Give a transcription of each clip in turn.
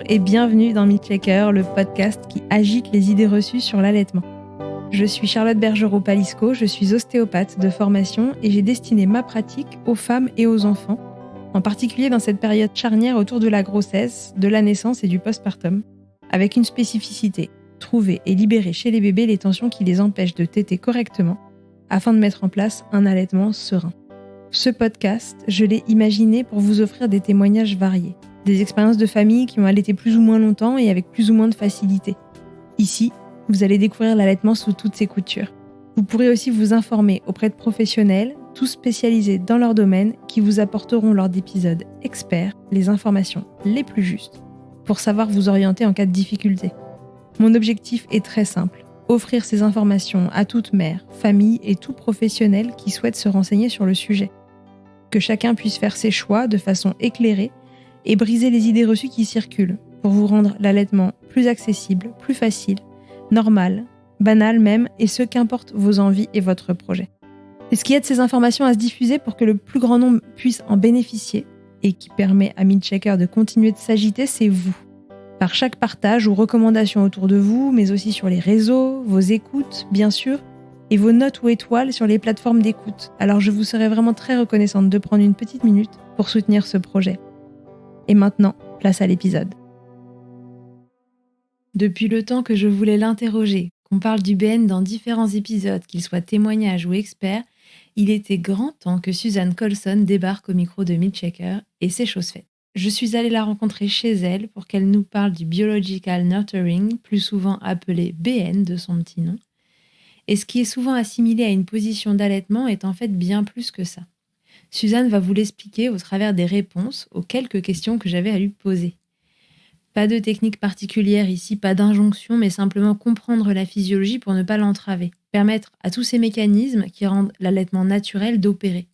et bienvenue dans Milkshaker, le podcast qui agite les idées reçues sur l'allaitement. Je suis Charlotte Bergerot-Palisco, je suis ostéopathe de formation et j'ai destiné ma pratique aux femmes et aux enfants, en particulier dans cette période charnière autour de la grossesse, de la naissance et du postpartum, avec une spécificité, trouver et libérer chez les bébés les tensions qui les empêchent de téter correctement, afin de mettre en place un allaitement serein. Ce podcast, je l'ai imaginé pour vous offrir des témoignages variés, des expériences de famille qui ont allaité plus ou moins longtemps et avec plus ou moins de facilité. Ici, vous allez découvrir l'allaitement sous toutes ses coutures. Vous pourrez aussi vous informer auprès de professionnels, tous spécialisés dans leur domaine, qui vous apporteront lors d'épisodes experts les informations les plus justes pour savoir vous orienter en cas de difficulté. Mon objectif est très simple. Offrir ces informations à toute mère, famille et tout professionnel qui souhaite se renseigner sur le sujet. Que chacun puisse faire ses choix de façon éclairée et briser les idées reçues qui circulent pour vous rendre l'allaitement plus accessible, plus facile, normal, banal même, et ce qu'importe vos envies et votre projet. C'est ce qui aide ces informations à se diffuser pour que le plus grand nombre puisse en bénéficier et qui permet à Milkshaker de continuer de s'agiter, c'est vous. Par chaque partage ou recommandation autour de vous, mais aussi sur les réseaux, vos écoutes, bien sûr, et vos notes ou étoiles sur les plateformes d'écoute. Alors je vous serais vraiment très reconnaissante de prendre une petite minute pour soutenir ce projet. Et maintenant, place à l'épisode. Depuis le temps que je voulais l'interroger, qu'on parle du BN dans différents épisodes, qu'il soit témoignage ou expert, il était grand temps que Suzanne Colson débarque au micro de Milkshaker, et c'est chose faite. Je suis allée la rencontrer chez elle pour qu'elle nous parle du Biological Nurturing, plus souvent appelé BN de son petit nom. Et ce qui est souvent assimilé à une position d'allaitement est en fait bien plus que ça. Suzanne va vous l'expliquer au travers des réponses aux quelques questions que j'avais à lui poser. Pas de technique particulière ici, pas d'injonction, mais simplement comprendre la physiologie pour ne pas l'entraver. Permettre à tous ces mécanismes qui rendent l'allaitement naturel d'opérer.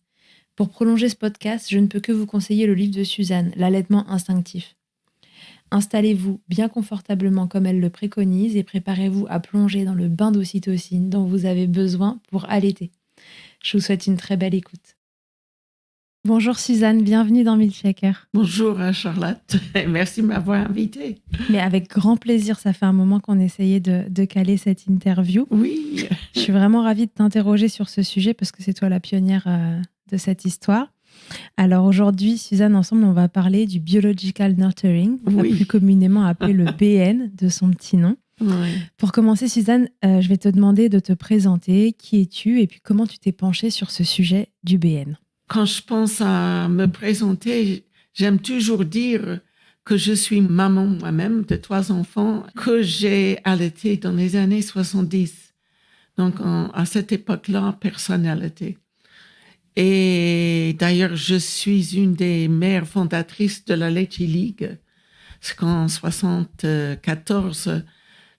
Pour prolonger ce podcast, je ne peux que vous conseiller le livre de Suzanne, L'allaitement instinctif. Installez-vous bien confortablement comme elle le préconise et préparez-vous à plonger dans le bain d'ocytocine dont vous avez besoin pour allaiter. Je vous souhaite une très belle écoute. Bonjour Suzanne, bienvenue dans Milkshaker. Bonjour Charlotte, merci de m'avoir invitée. Mais avec grand plaisir, ça fait un moment qu'on essayait de caler cette interview. Oui. Je suis vraiment ravie de t'interroger sur ce sujet parce que c'est toi la pionnière de cette histoire. Alors aujourd'hui, Suzanne, ensemble, on va parler du Biological Nurturing, plus communément appelé le BN de son petit nom. Oui. Pour commencer, Suzanne, je vais te demander de te présenter. Qui es-tu et puis comment tu t'es penchée sur ce sujet du BN? Quand je pense à me présenter, j'aime toujours dire que je suis maman moi-même de 3 enfants que j'ai allaités dans les années 70. Donc à cette époque-là, personne n'allaitait. Et d'ailleurs, je suis une des mères fondatrices de la Leche League. Parce qu'en 74,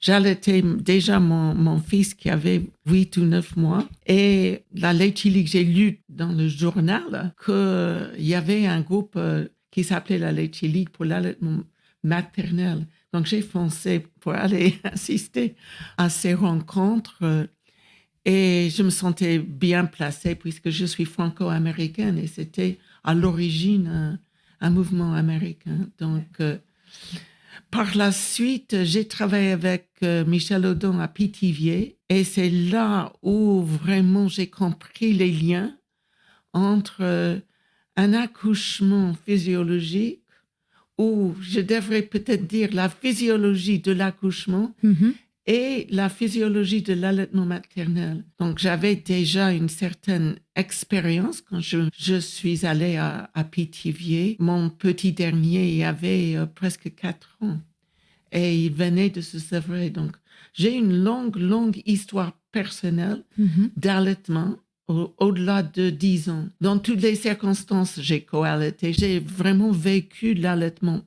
j'allaitais déjà mon fils qui avait 8 ou 9 mois. Et la Leche League, j'ai lu dans le journal qu'il y avait un groupe qui s'appelait la Leche League pour l'allaitement maternel. Donc, j'ai foncé pour aller assister à ces rencontres. Et je me sentais bien placée puisque je suis franco-américaine et c'était à l'origine un mouvement américain. Donc, par la suite, j'ai travaillé avec Michel Audon à Pithiviers et c'est là où vraiment j'ai compris les liens entre un accouchement physiologique, ou je devrais peut-être dire la physiologie de l'accouchement, et la physiologie de l'allaitement maternel. Donc, j'avais déjà une certaine expérience quand je suis allée à Pithiviers. Mon petit dernier, il avait presque 4 ans et il venait de se sevrer. Donc, j'ai une longue histoire personnelle d'allaitement au-delà de 10 ans. Dans toutes les circonstances, j'ai co-allaité. J'ai vraiment vécu l'allaitement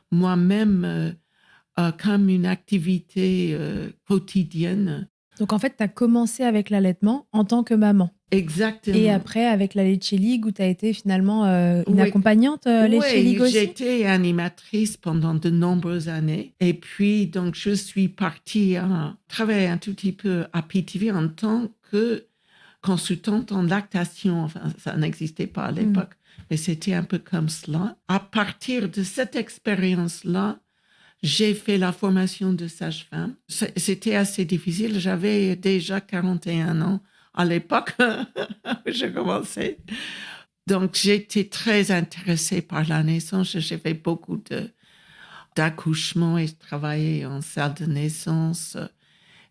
moi-même comme une activité quotidienne. Donc en fait, tu as commencé avec l'allaitement en tant que maman. Exactement. Et après, avec la Leche League, où tu as été finalement une accompagnante Leche League aussi. J'étais animatrice pendant de nombreuses années. Et puis, donc, je suis partie travailler un tout petit peu à Pithiviers en tant que consultante en lactation. Enfin, ça n'existait pas à l'époque, mais c'était un peu comme cela. À partir de cette expérience-là, j'ai fait la formation de sage-femme. C'était assez difficile. J'avais déjà 41 ans à l'époque où j'ai commencé. Donc, j'étais très intéressée par la naissance. J'ai fait beaucoup d'accouchements et travaillé en salle de naissance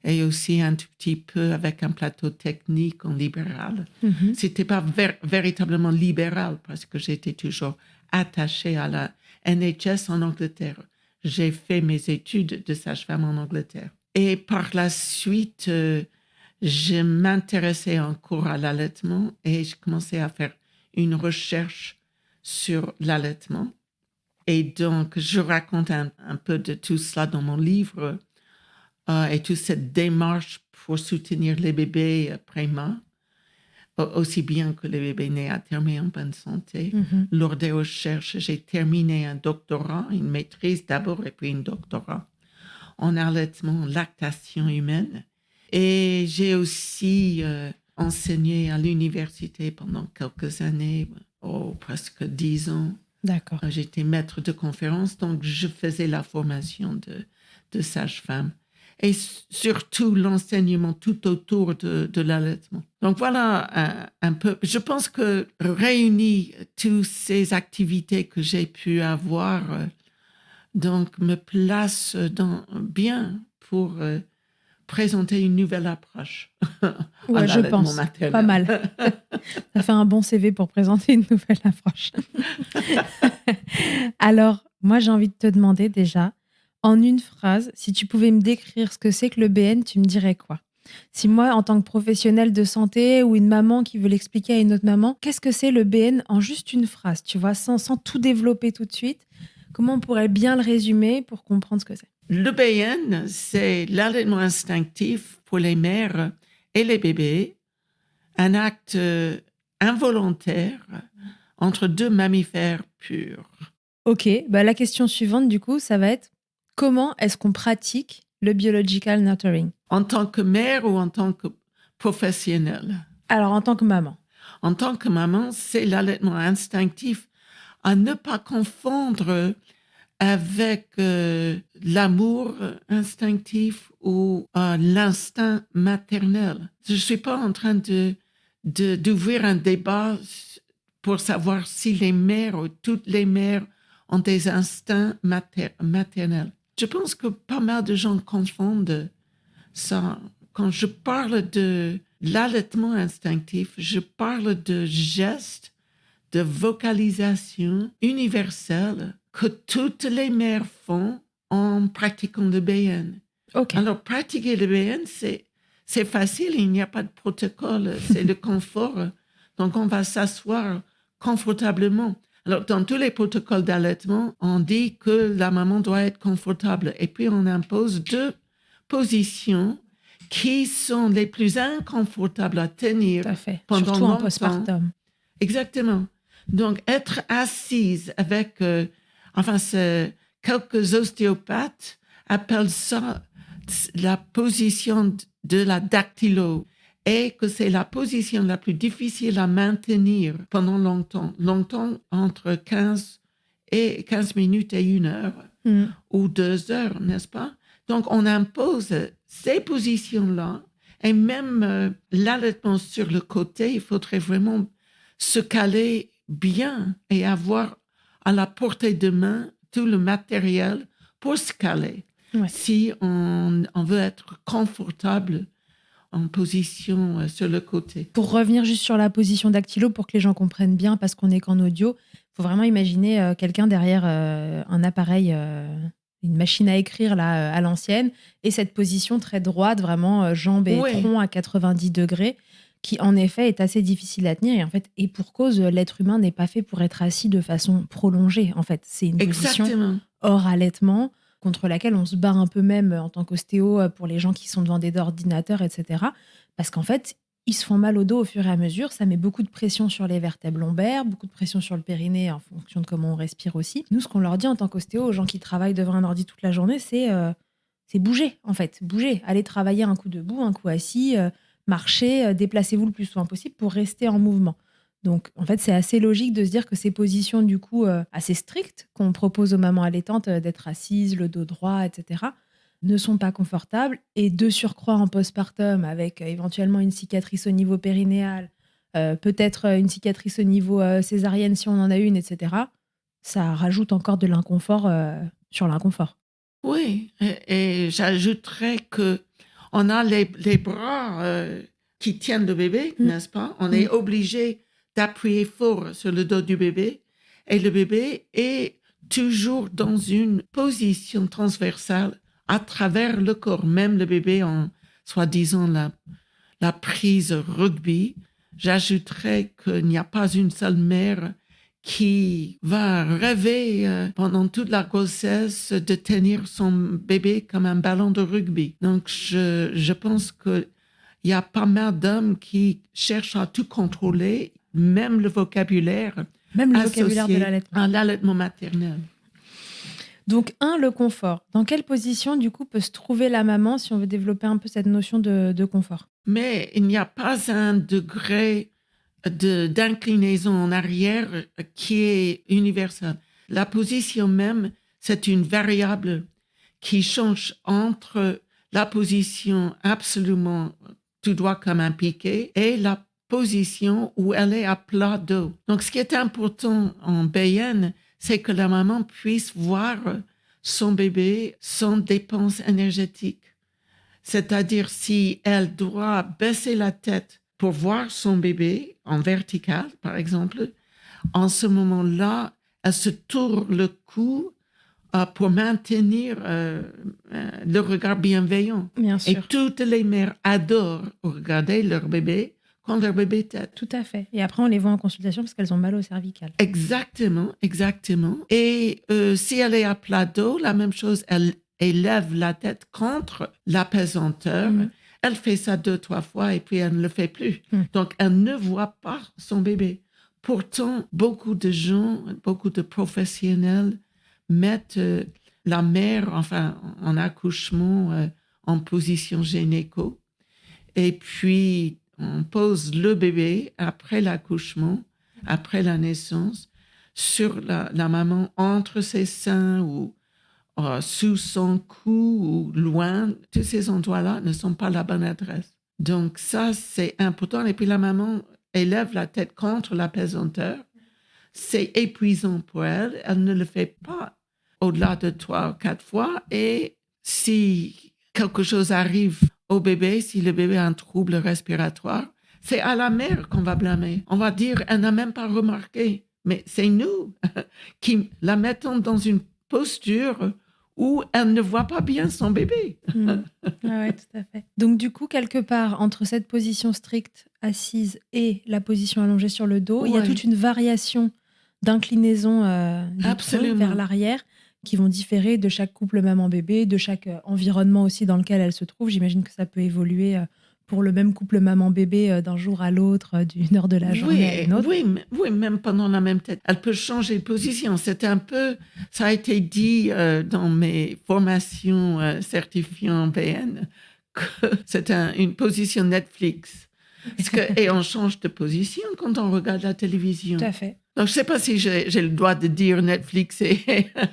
et aussi un tout petit peu avec un plateau technique en libéral. Mhm. C'était pas véritablement libéral parce que j'étais toujours attachée à la NHS en Angleterre. J'ai fait mes études de sage-femme en Angleterre. Et par la suite, je m'intéressais encore à l'allaitement et je commençais à faire une recherche sur l'allaitement. Et donc, je raconte un peu de tout cela dans mon livre et toute cette démarche pour soutenir les bébés prémas, aussi bien que les bébés nés à terme et en bonne santé. Mhm. Lors des recherches, j'ai terminé un doctorat, une maîtrise d'abord et puis un doctorat en allaitement, lactation humaine. Et j'ai aussi enseigné à l'université pendant quelques années, presque 10 ans. D'accord. J'étais maître de conférence, donc je faisais la formation de sage-femme. Et surtout l'enseignement tout autour de l'allaitement. Donc voilà un peu. Je pense que réunir toutes ces activités que j'ai pu avoir, donc me place bien pour présenter une nouvelle approche à Ouais, je l'allaitement pense. maternel. Pas mal. Ça fait un bon CV pour présenter une nouvelle approche. Alors, moi, j'ai envie de te demander déjà, en une phrase, si tu pouvais me décrire ce que c'est que le BN, tu me dirais quoi? Si moi, en tant que professionnelle de santé ou une maman qui veut l'expliquer à une autre maman, qu'est-ce que c'est le BN en juste une phrase, tu vois, sans tout développer tout de suite? Comment on pourrait bien le résumer pour comprendre ce que c'est? Le BN, c'est l'allaitement instinctif pour les mères et les bébés, un acte involontaire entre deux mammifères purs. Ok, bah la question suivante, du coup, ça va être comment est-ce qu'on pratique le biological nurturing? En tant que mère ou en tant que professionnelle? Alors, en tant que maman. En tant que maman, c'est l'allaitement instinctif à ne pas confondre avec l'amour instinctif ou l'instinct maternel. Je ne suis pas en train d'ouvrir un débat pour savoir si les mères ou toutes les mères ont des instincts maternels. Je pense que pas mal de gens confondent ça. Quand je parle de l'allaitement instinctif, je parle de gestes de vocalisation universelle que toutes les mères font en pratiquant le BN. Ok. Alors, pratiquer le BN, c'est facile, il n'y a pas de protocole, c'est le confort. Donc, on va s'asseoir confortablement. Alors, dans tous les protocoles d'allaitement, on dit que la maman doit être confortable. Et puis, on impose deux positions qui sont les plus inconfortables à tenir Tout à fait. pendant Surtout en longtemps. postpartum. Exactement. Donc, être assise avec, quelques ostéopathes appellent ça la position de la dactylo et que c'est la position la plus difficile à maintenir pendant longtemps entre 15 minutes et 1 heure ou 2 heures, n'est-ce pas? Donc, on impose ces positions-là et même l'allaitement sur le côté, il faudrait vraiment se caler bien et avoir à la portée de main tout le matériel pour se caler. Ouais. Si on veut être confortable en position sur le côté. Pour revenir juste sur la position dactylo, pour que les gens comprennent bien, parce qu'on n'est qu'en audio, il faut vraiment imaginer quelqu'un derrière un appareil, une machine à écrire là, à l'ancienne, et cette position très droite, vraiment jambes et Oui. tronc à 90 degrés, qui en effet est assez difficile à tenir. Et pour cause, l'être humain n'est pas fait pour être assis de façon prolongée. En fait, c'est une position Exactement. hors allaitement, contre laquelle on se bat un peu même en tant qu'ostéo pour les gens qui sont devant des ordinateurs, etc. Parce qu'en fait, ils se font mal au dos au fur et à mesure. Ça met beaucoup de pression sur les vertèbres lombaires, beaucoup de pression sur le périnée en fonction de comment on respire aussi. Nous, ce qu'on leur dit en tant qu'ostéo aux gens qui travaillent devant un ordi toute la journée, c'est bouger, en fait. Bouger. Allez travailler un coup debout, un coup assis, marcher, déplacez-vous le plus souvent possible pour rester en mouvement. Donc, en fait, c'est assez logique de se dire que ces positions, du coup, assez strictes qu'on propose aux mamans allaitantes, d'être assises, le dos droit, etc., ne sont pas confortables. Et de surcroît en postpartum, avec éventuellement une cicatrice au niveau périnéal, peut-être une cicatrice au niveau césarienne si on en a une, etc., ça rajoute encore de l'inconfort sur l'inconfort. Oui, et j'ajouterais que on a les bras qui tiennent le bébé, n'est-ce pas? On est obligé d'appuyer fort sur le dos du bébé et le bébé est toujours dans une position transversale à travers le corps, même le bébé en soi-disant la prise rugby. J'ajouterais qu'il n'y a pas une seule mère qui va rêver pendant toute la grossesse de tenir son bébé comme un ballon de rugby. Donc, je pense qu'il y a pas mal d'hommes qui cherchent à tout contrôler, même le vocabulaire Même le vocabulaire de associé l'allaitement. à l'allaitement maternel. Donc, le confort. Dans quelle position, du coup, peut se trouver la maman si on veut développer un peu cette notion de confort? Mais il n'y a pas un degré d'inclinaison en arrière qui est universel. La position même, c'est une variable qui change entre la position absolument tout droit comme un piquet et la position où elle est à plat dos. Donc, ce qui est important en BN, c'est que la maman puisse voir son bébé sans dépense énergétique. C'est-à-dire si elle doit baisser la tête pour voir son bébé en vertical, par exemple, en ce moment-là, elle se tourne le cou pour maintenir le regard bienveillant. Bien Et sûr. toutes les mères adorent regarder leur bébé quand leur bébé tète. Tout à fait. Et après, on les voit en consultation parce qu'elles ont mal au cervical. Exactement, exactement. Et si elle est à plat dos, la même chose, elle élève la tête contre l'apesanteur. Elle fait ça 2-3 fois et puis elle ne le fait plus. Donc, elle ne voit pas son bébé. Pourtant, beaucoup de gens, beaucoup de professionnels mettent la mère, enfin, en accouchement, en position gynéco. Et puis, on pose le bébé après l'accouchement, après la naissance, sur la maman, entre ses seins ou sous son cou ou loin. Tous ces endroits-là ne sont pas la bonne adresse. Donc ça, c'est important. Et puis la maman élève la tête contre l'apesanteur. C'est épuisant pour elle. Elle ne le fait pas au-delà de 3 ou 4 fois. Et si quelque chose arrive au bébé, si le bébé a un trouble respiratoire, c'est à la mère qu'on va blâmer. On va dire, elle n'a même pas remarqué. Mais c'est nous qui la mettons dans une posture où elle ne voit pas bien son bébé. Oui, tout à fait. Donc, du coup, quelque part, entre cette position stricte, assise, et la position allongée sur le dos, il y a toute une variation d'inclinaison du tronc vers l'arrière qui vont différer de chaque couple maman-bébé, de chaque environnement aussi dans lequel elle se trouve. J'imagine que ça peut évoluer pour le même couple maman-bébé d'un jour à l'autre, d'une heure de la journée à une autre. Oui, même pendant la même tête. Elle peut changer de position. C'est un peu, ça a été dit dans mes formations certifiant BN, que c'est une position Netflix. Et on change de position quand on regarde la télévision. Tout à fait. Donc, je ne sais pas si j'ai le droit de dire Netflix et...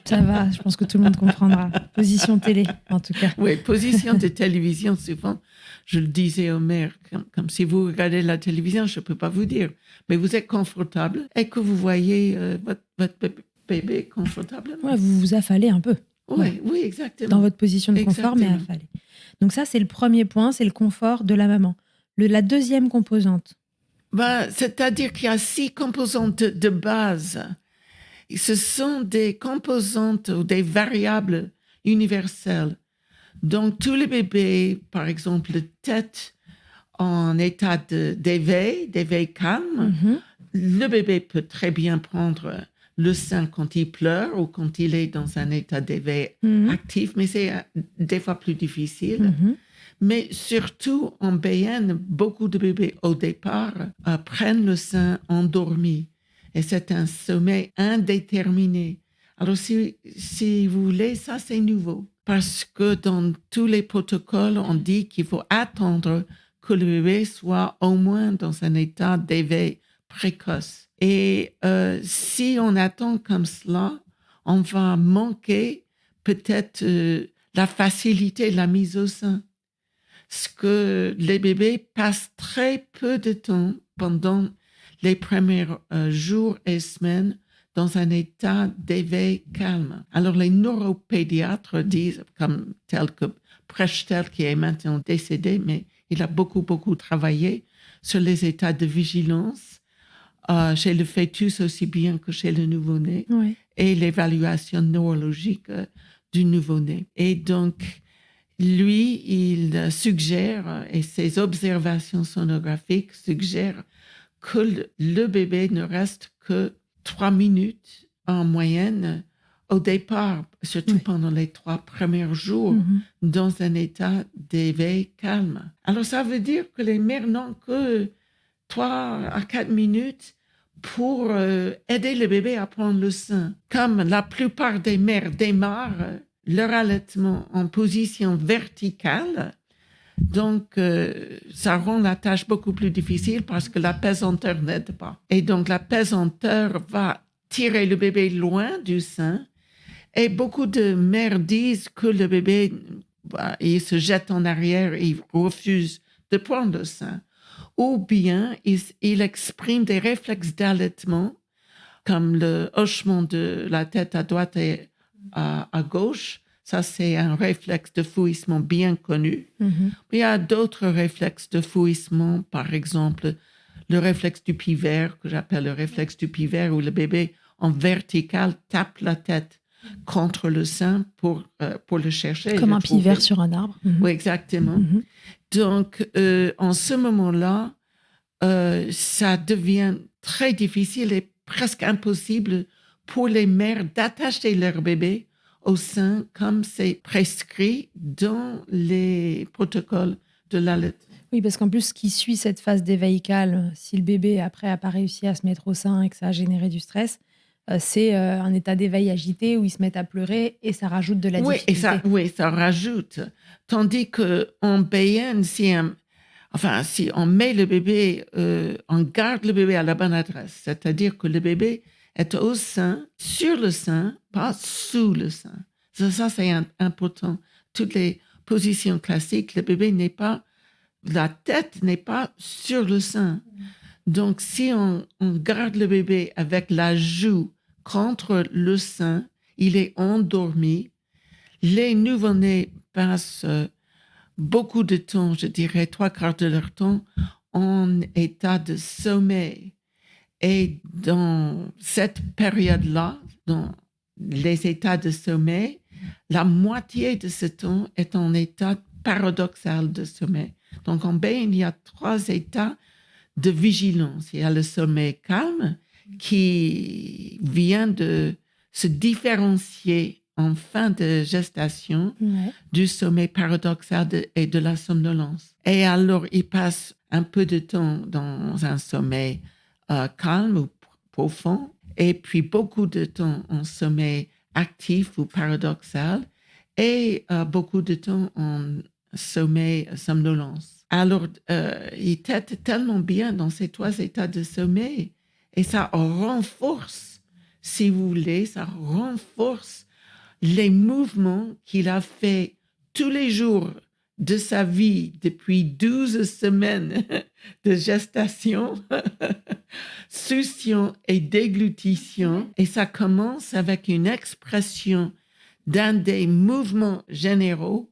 Ça va, je pense que tout le monde comprendra. Position télé, en tout cas. Oui, position de télévision, souvent, je le disais aux mères, comme si vous regardez la télévision, je ne peux pas vous dire, mais vous êtes confortable et que vous voyez votre bébé confortablement. Ouais, vous vous affalez un peu. Oui, exactement. Dans votre position de confort, mais affalé. Donc ça, c'est le premier point, c'est le confort de la maman. La deuxième composante. C'est-à-dire qu'il y a 6 composantes de base. Ce sont des composantes ou des variables universelles. Donc, tous les bébés, par exemple, tête en état d'éveil calme, le bébé peut très bien prendre le sein quand il pleure ou quand il est dans un état d'éveil actif, mais c'est des fois plus difficile. Mais surtout, en BN, beaucoup de bébés, au départ, prennent le sein endormi. Et c'est un sommeil indéterminé. Alors, si vous voulez, ça, c'est nouveau. Parce que dans tous les protocoles, on dit qu'il faut attendre que le bébé soit au moins dans un état d'éveil précoce. Et si on attend comme cela, on va manquer peut-être la facilité de la mise au sein. Parce que les bébés passent très peu de temps pendant les premiers jours et semaines dans un état d'éveil calme. Alors les neuropédiatres disent, comme tel que Prechtel, qui est maintenant décédé, mais il a beaucoup travaillé sur les états de vigilance chez le fœtus aussi bien que chez le nouveau-né, Oui. et l'évaluation neurologique du nouveau-né. Et donc, lui, il suggère, et ses observations sonographiques suggèrent que le bébé ne reste que 3 minutes en moyenne au départ, surtout pendant les 3 premiers jours, dans un état d'éveil calme. Alors, ça veut dire que les mères n'ont que 3 à 4 minutes pour aider le bébé à prendre le sein. Comme la plupart des mères démarrent leur allaitement en position verticale, donc ça rend la tâche beaucoup plus difficile parce que la pesanteur n'aide pas. Et donc la pesanteur va tirer le bébé loin du sein. Et beaucoup de mères disent que le bébé, il se jette en arrière et il refuse de prendre le sein. Ou bien il exprime des réflexes d'allaitement, comme le hochement de la tête à droite et à gauche. Ça, c'est un réflexe de fouissement bien connu. Il y a d'autres réflexes de fouissement, par exemple, le réflexe du pivert, que j'appelle le réflexe du pivert, où le bébé en vertical tape la tête contre le sein pour le chercher. Comme un pivert sur un arbre. Oui, exactement. Donc, en ce moment-là, ça devient très difficile et presque impossible pour les mères d'attacher leur bébé au sein comme c'est prescrit dans les protocoles de l'allaitement. Oui, parce qu'en plus, ce qui suit cette phase d'éveil calme, si le bébé après n'a pas réussi à se mettre au sein et que ça a généré du stress, c'est un état d'éveil agité où ils se mettent à pleurer et ça rajoute de la difficulté. Oui, ça rajoute. Tandis qu'en BN, si on met le bébé, on garde le bébé à la bonne adresse, c'est-à-dire que le bébé est au sein, sur le sein, pas sous le sein. Ça c'est important. Toutes les positions classiques, le bébé la tête n'est pas sur le sein. Donc, si on garde le bébé avec la joue contre le sein, il est endormi. Les nouveau-nés passent beaucoup de temps, je dirais 3/4 de leur temps, en état de sommeil. Et dans cette période-là, dans les états de sommeil, la moitié de ce temps est en état paradoxal de sommeil. Donc, en BN, il y a 3 états de vigilance. Il y a le sommeil calme qui vient de se différencier en fin de gestation du sommeil paradoxal et de la somnolence. Et alors, il passe un peu de temps dans un sommeil calme ou profond, et puis beaucoup de temps en sommeil actif ou paradoxal, et beaucoup de temps en sommeil somnolence. Alors, il tête tellement bien dans ces 3 états de sommeil, et ça renforce, si vous voulez, ça renforce les mouvements qu'il a fait tous les jours de sa vie depuis 12 semaines de gestation, succion et déglutition. Et ça commence avec une expression d'un des mouvements généraux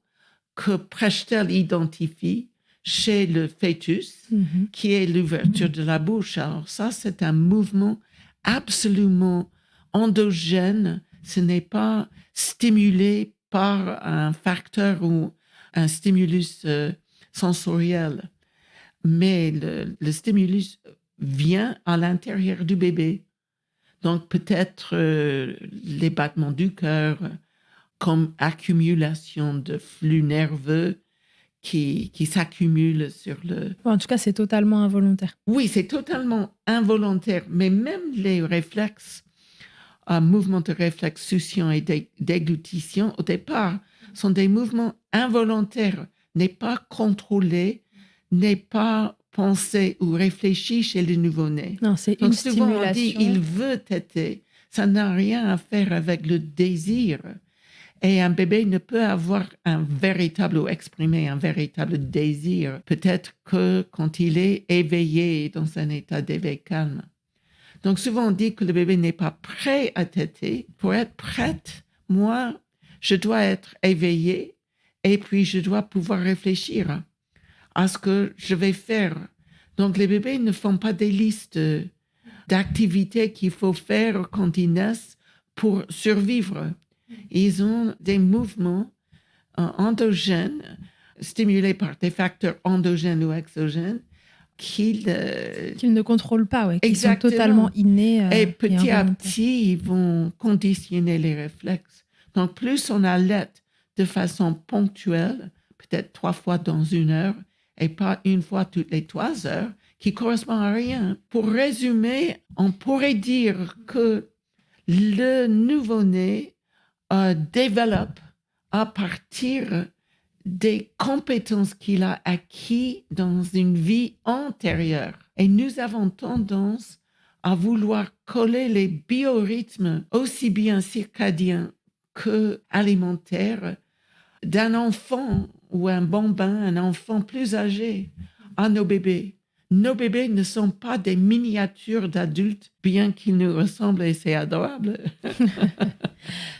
que Prechtel identifie chez le fœtus, qui est l'ouverture de la bouche. Alors ça, c'est un mouvement absolument endogène. Ce n'est pas stimulé par un facteur ou un stimulus sensoriel, mais le stimulus vient à l'intérieur du bébé. Donc peut-être les battements du cœur comme accumulation de flux nerveux qui s'accumulent sur le... En tout cas, c'est totalement involontaire. Oui, c'est totalement involontaire, mais même les réflexes, mouvements de réflexe, succion et déglutition, au départ, sont des mouvements involontaires, n'est pas contrôlé, n'est pas pensée ou réfléchie chez le nouveau-né. Non, c'est Donc une souvent on dit stimulation. il veut téter. Ça n'a rien à faire avec le désir. Et un bébé ne peut avoir ou exprimer un véritable désir, peut-être que quand il est éveillé dans un état d'éveil calme. Donc souvent on dit que le bébé n'est pas prêt à téter. Pour être prête, moi, je dois être éveillée et puis je dois pouvoir réfléchir à ce que je vais faire. Donc les bébés ne font pas des listes d'activités qu'il faut faire quand ils naissent pour survivre. Ils ont des mouvements endogènes stimulés par des facteurs endogènes ou exogènes qu'ils ne contrôlent pas, qui sont exactement. Totalement innés. Et petit à petit, ils vont conditionner les réflexes. Donc, plus on allait de façon ponctuelle, peut-être 3 fois dans 1 heure, et pas 1 fois toutes les 3 heures, qui correspond à rien. Pour résumer, on pourrait dire que le nouveau-né développe à partir des compétences qu'il a acquises dans une vie antérieure. Et nous avons tendance à vouloir coller les biorhythmes, aussi bien circadiens que alimentaires, d'un enfant ou un bambin, un enfant plus âgé, à nos bébés. Nos bébés ne sont pas des miniatures d'adultes, bien qu'ils nous ressemblent et c'est adorable.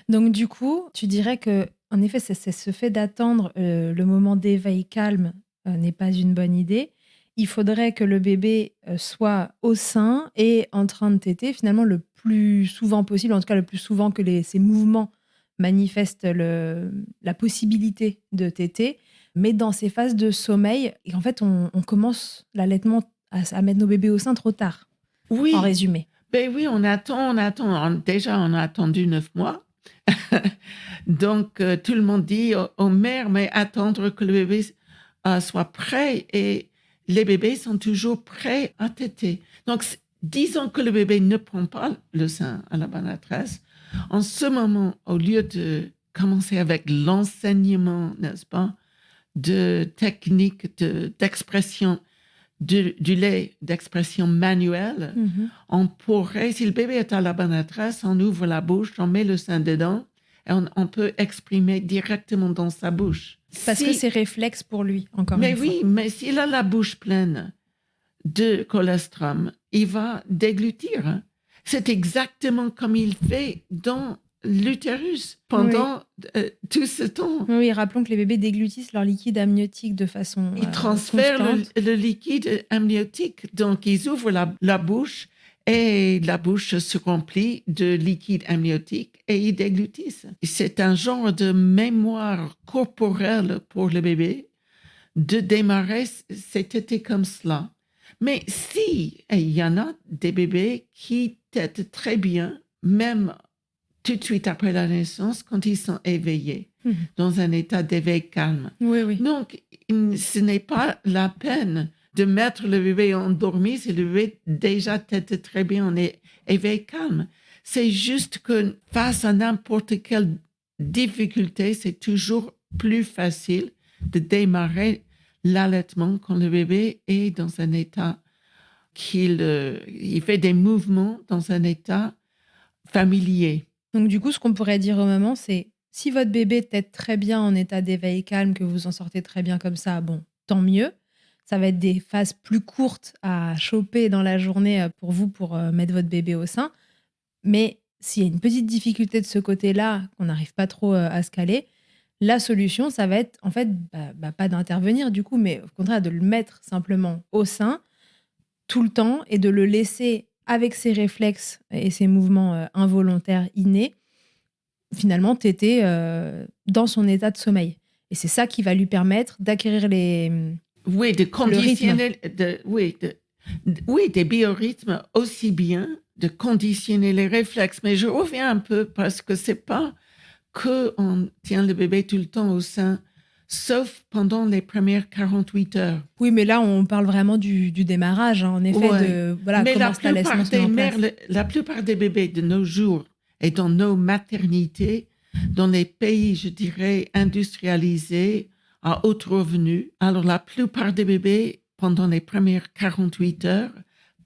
Donc du coup, tu dirais que, en effet, c'est ce fait d'attendre le moment d'éveil calme n'est pas une bonne idée. Il faudrait que le bébé soit au sein et en train de téter finalement le plus souvent possible, en tout cas le plus souvent que ces mouvements manifestent la possibilité de téter, mais dans ces phases de sommeil. Et en fait, on commence l'allaitement à mettre nos bébés au sein trop tard, oui. En résumé. Ben oui, on attend. Déjà, on a attendu 9 mois. Donc, tout le monde dit aux mères, mais attendre que le bébé soit prêt. Et les bébés sont toujours prêts à téter. Donc, disons que le bébé ne prend pas le sein à la bonne adresse. En ce moment, au lieu de commencer avec l'enseignement, n'est-ce pas, de techniques d'expression du lait, d'expression manuelle, on pourrait, si le bébé est à la bonne adresse, on ouvre la bouche, on met le sein dedans et on peut exprimer directement dans sa bouche. Parce que c'est réflexe pour lui, encore une fois. Mais oui, mais s'il a la bouche pleine de colostrum, il va déglutir. C'est exactement comme il fait dans l'utérus pendant tout ce temps. Oui, rappelons que les bébés déglutissent leur liquide amniotique de façon Ils transfèrent le liquide amniotique. Donc, ils ouvrent la bouche et la bouche se remplit de liquide amniotique et ils déglutissent. C'est un genre de mémoire corporelle pour le bébé de démarrer c'était comme cela. Mais si il y en a des bébés qui têtent très bien, même tout de suite après la naissance, quand ils sont éveillés, dans un état d'éveil calme. Oui. Donc, ce n'est pas la peine de mettre le bébé endormi si le bébé déjà tête très bien en éveil calme. C'est juste que face à n'importe quelle difficulté, c'est toujours plus facile de démarrer l'allaitement quand le bébé est dans un état il fait des mouvements dans un état familier. Donc du coup, ce qu'on pourrait dire aux mamans, c'est si votre bébé tète très bien en état d'éveil calme, que vous en sortez très bien comme ça, bon, tant mieux. Ça va être des phases plus courtes à choper dans la journée pour vous, pour mettre votre bébé au sein. Mais s'il y a une petite difficulté de ce côté-là, qu'on n'arrive pas trop à se caler, la solution, ça va être en fait pas d'intervenir du coup, mais au contraire de le mettre simplement au sein tout le temps et de le laisser avec ses réflexes et ses mouvements involontaires innés, finalement téter dans son état de sommeil. Et c'est ça qui va lui permettre d'acquérir de conditionner des biorhythmes aussi bien, de conditionner les réflexes. Mais je reviens un peu parce que c'est pas qu'on tient le bébé tout le temps au sein, sauf pendant les premières 48 heures. Oui, mais là, on parle vraiment du démarrage, en effet, mais la plupart des bébés de nos jours et dans nos maternités, dans les pays, je dirais, industrialisés, à haut revenu, alors la plupart des bébés pendant les premières 48 heures,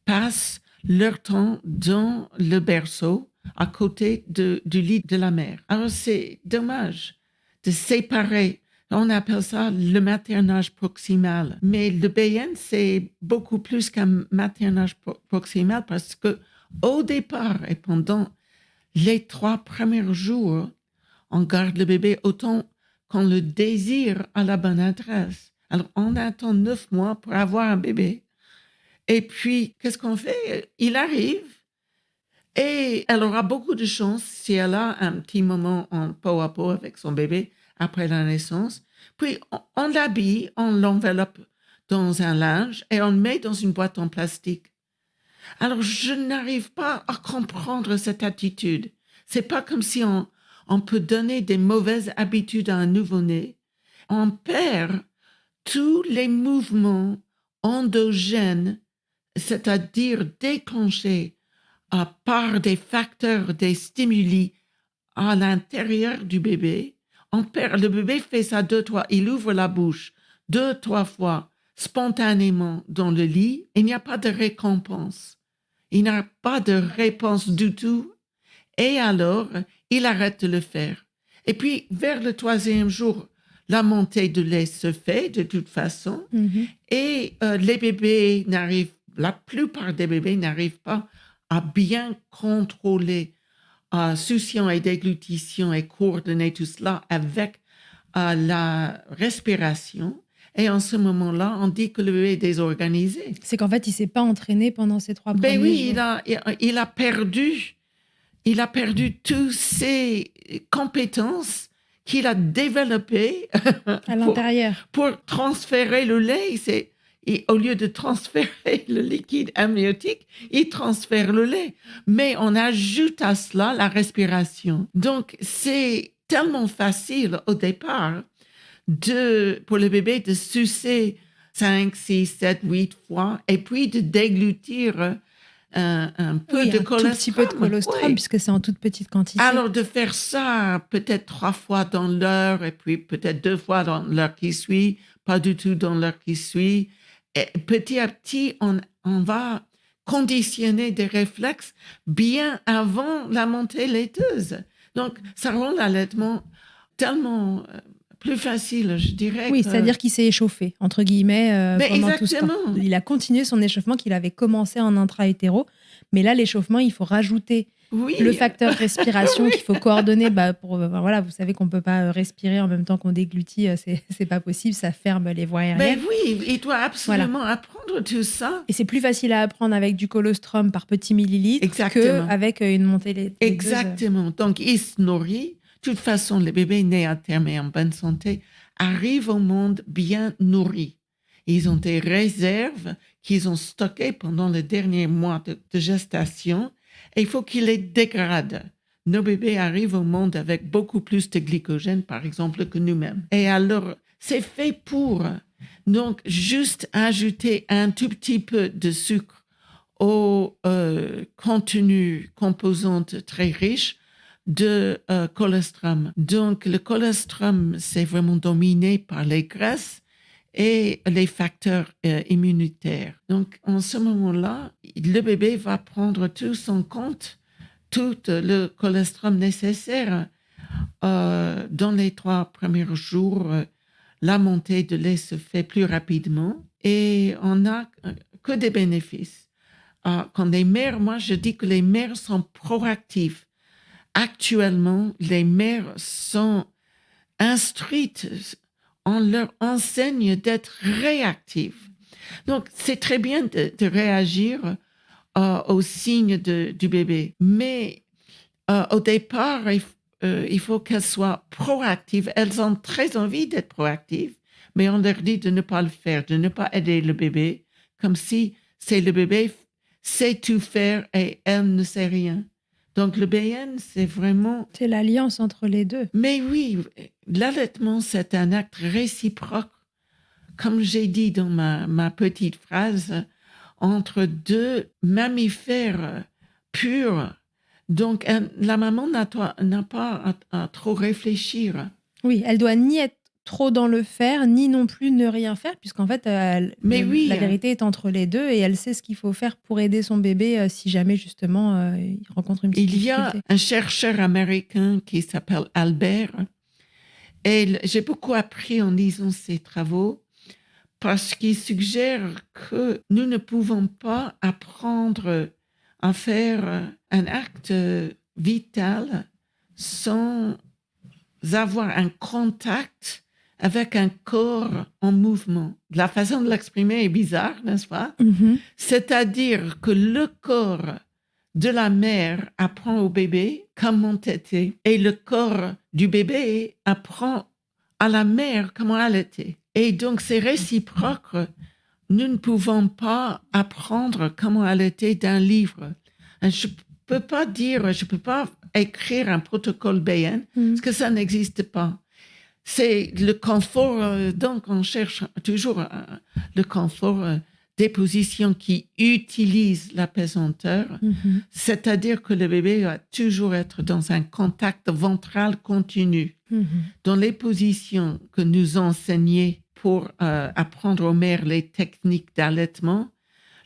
passent leur temps dans le berceau, à côté du lit de la mère. Alors, c'est dommage de séparer. On appelle ça le maternage proximal. Mais le BN, c'est beaucoup plus qu'un maternage proximal parce que au départ et pendant les 3 premiers jours, on garde le bébé autant qu'on le désire à la bonne adresse. Alors, on attend 9 mois pour avoir un bébé. Et puis, qu'est-ce qu'on fait? Il arrive et elle aura beaucoup de chance si elle a un petit moment en peau à peau avec son bébé après la naissance. Puis, on l'habille, on l'enveloppe dans un linge et on le met dans une boîte en plastique. Alors, je n'arrive pas à comprendre cette attitude. C'est pas comme si on peut donner des mauvaises habitudes à un nouveau-né. On perd tous les mouvements endogènes, c'est-à-dire déclenchés par des facteurs, des stimuli à l'intérieur du bébé. Le bébé fait ça 2-3, il ouvre la bouche 2-3 fois spontanément dans le lit. Il n'y a pas de récompense. Il n'y a pas de réponse du tout. Et alors, il arrête de le faire. Et puis, vers le 3e jour, la montée de lait se fait de toute façon. Et les bébés la plupart des bébés n'arrivent pas à bien contrôler succion et déglutition et coordonner tout cela avec la respiration. Et en ce moment-là, on dit que le bébé est désorganisé. C'est qu'en fait, il ne s'est pas entraîné pendant ces 3 premiers jours. Il a perdu toutes ses compétences qu'il a développées à l'intérieur pour transférer le lait. Et au lieu de transférer le liquide amniotique, il transfère le lait. Mais on ajoute à cela la respiration. Donc, c'est tellement facile au départ pour le bébé de sucer 5, 6, 7, 8 fois et puis de déglutir un peu de colostrum. Un tout petit peu de colostrum, puisque c'est en toute petite quantité. Alors, de faire ça peut-être 3 fois dans l'heure et puis peut-être 2 fois dans l'heure qui suit, pas du tout dans l'heure qui suit. Et petit à petit, on va conditionner des réflexes bien avant la montée laiteuse. Donc, ça rend l'allaitement tellement plus facile, je dirais. Oui, c'est-à-dire qu'il s'est échauffé, entre guillemets, pendant exactement. tout ce temps. Il a continué son échauffement qu'il avait commencé en intra-hétéro. Mais là, l'échauffement, il faut rajouter le facteur respiration qu'il faut coordonner. Voilà, vous savez qu'on ne peut pas respirer en même temps qu'on déglutit. C'est pas possible, ça ferme les voies aériennes. Oui, il doit absolument apprendre tout ça. Et c'est plus facile à apprendre avec du colostrum par petits millilitres qu'avec une montée laiteuse. Exactement. Donc, il se nourrit. De toute façon, les bébés nés à terme et en bonne santé arrivent au monde bien nourris. Ils ont des réserves qu'ils ont stockées pendant les derniers mois de gestation et il faut qu'ils les dégradent. Nos bébés arrivent au monde avec beaucoup plus de glycogène, par exemple, que nous-mêmes. Et alors, c'est fait pour. Donc, juste ajouter un tout petit peu de sucre au contenu composante très riche de colostrum. Donc, le colostrum, c'est vraiment dominé par les graisses et les facteurs immunitaires. Donc, en ce moment-là, le bébé va prendre tout son compte, tout le colostrum nécessaire. Dans les 3 premiers jours, la montée de lait se fait plus rapidement et on n'a que des bénéfices. Quand les mères, moi, je dis que les mères sont proactives. Actuellement, les mères sont instruites. On leur enseigne d'être réactives. Donc, c'est très bien de réagir aux signes du bébé. Mais au départ, il faut qu'elles soient proactives. Elles ont très envie d'être proactives, mais on leur dit de ne pas le faire, de ne pas aider le bébé, comme si c'est le bébé sait tout faire et elle ne sait rien. Donc, le BN, c'est vraiment... C'est l'alliance entre les deux. Mais oui, l'allaitement, c'est un acte réciproque, comme j'ai dit dans ma petite phrase, entre 2 mammifères purs. Donc, la maman n'a pas à trop réfléchir. Oui, elle doit ni être trop dans le faire, ni non plus ne rien faire, puisqu'en fait, la vérité est entre les deux et elle sait ce qu'il faut faire pour aider son bébé si jamais, justement, il rencontre une petite difficulté. Il y a un chercheur américain qui s'appelle Albert et j'ai beaucoup appris en lisant ses travaux parce qu'il suggère que nous ne pouvons pas apprendre à faire un acte vital sans avoir un contact avec un corps en mouvement. La façon de l'exprimer est bizarre, n'est-ce pas? C'est-à-dire que le corps de la mère apprend au bébé comment téter et le corps du bébé apprend à la mère comment allaiter. Et donc, c'est réciproque. Nous ne pouvons pas apprendre comment allaiter d'un livre. Je peux pas écrire un protocole BN parce que ça n'existe pas. C'est le confort, donc on cherche toujours le confort des positions qui utilisent l'apesanteur, c'est-à-dire que le bébé va toujours être dans un contact ventral continu. Dans les positions que nous enseignons pour apprendre aux mères les techniques d'allaitement,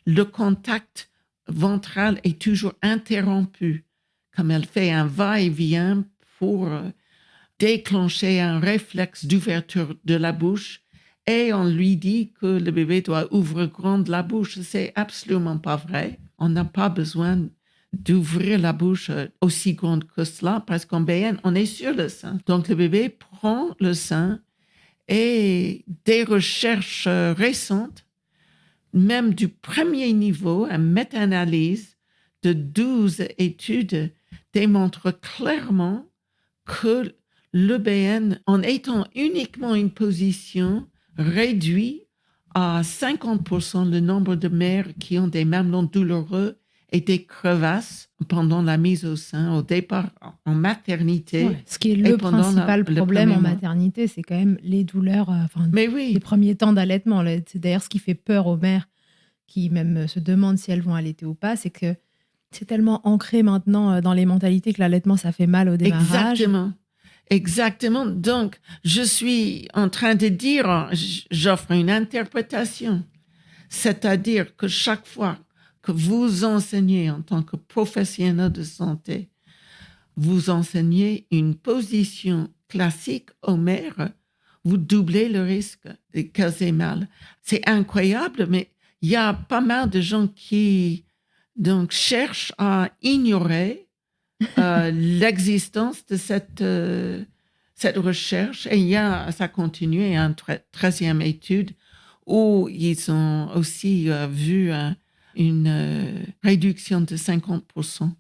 le contact ventral est toujours interrompu, comme elle fait un va-et-vient pour déclencher un réflexe d'ouverture de la bouche et on lui dit que le bébé doit ouvrir grande la bouche. C'est absolument pas vrai. On n'a pas besoin d'ouvrir la bouche aussi grande que cela parce qu'en BN, on est sur le sein. Donc, le bébé prend le sein et des recherches récentes, même du premier niveau, une méta-analyse de 12 études démontre clairement que le BN, en étant uniquement une position, réduit à 50% le nombre de mères qui ont des mamelons douloureux et des crevasses pendant la mise au sein, au départ en maternité. Ouais, ce qui est le principal problème en maternité, c'est quand même les douleurs, les premiers temps d'allaitement. C'est d'ailleurs ce qui fait peur aux mères qui même se demandent si elles vont allaiter ou pas, c'est que c'est tellement ancré maintenant dans les mentalités que l'allaitement, ça fait mal au démarrage. Exactement. Donc, je suis en train de dire, j'offre une interprétation. C'est-à-dire que chaque fois que vous enseignez en tant que professionnel de santé, vous enseignez une position classique aux mères, vous doublez le risque qu'elles aient mal. C'est incroyable, mais il y a pas mal de gens qui donc cherchent à ignorer l'existence de cette recherche et ça continue. Il y a une 13e étude où ils ont aussi vu une réduction de 50%.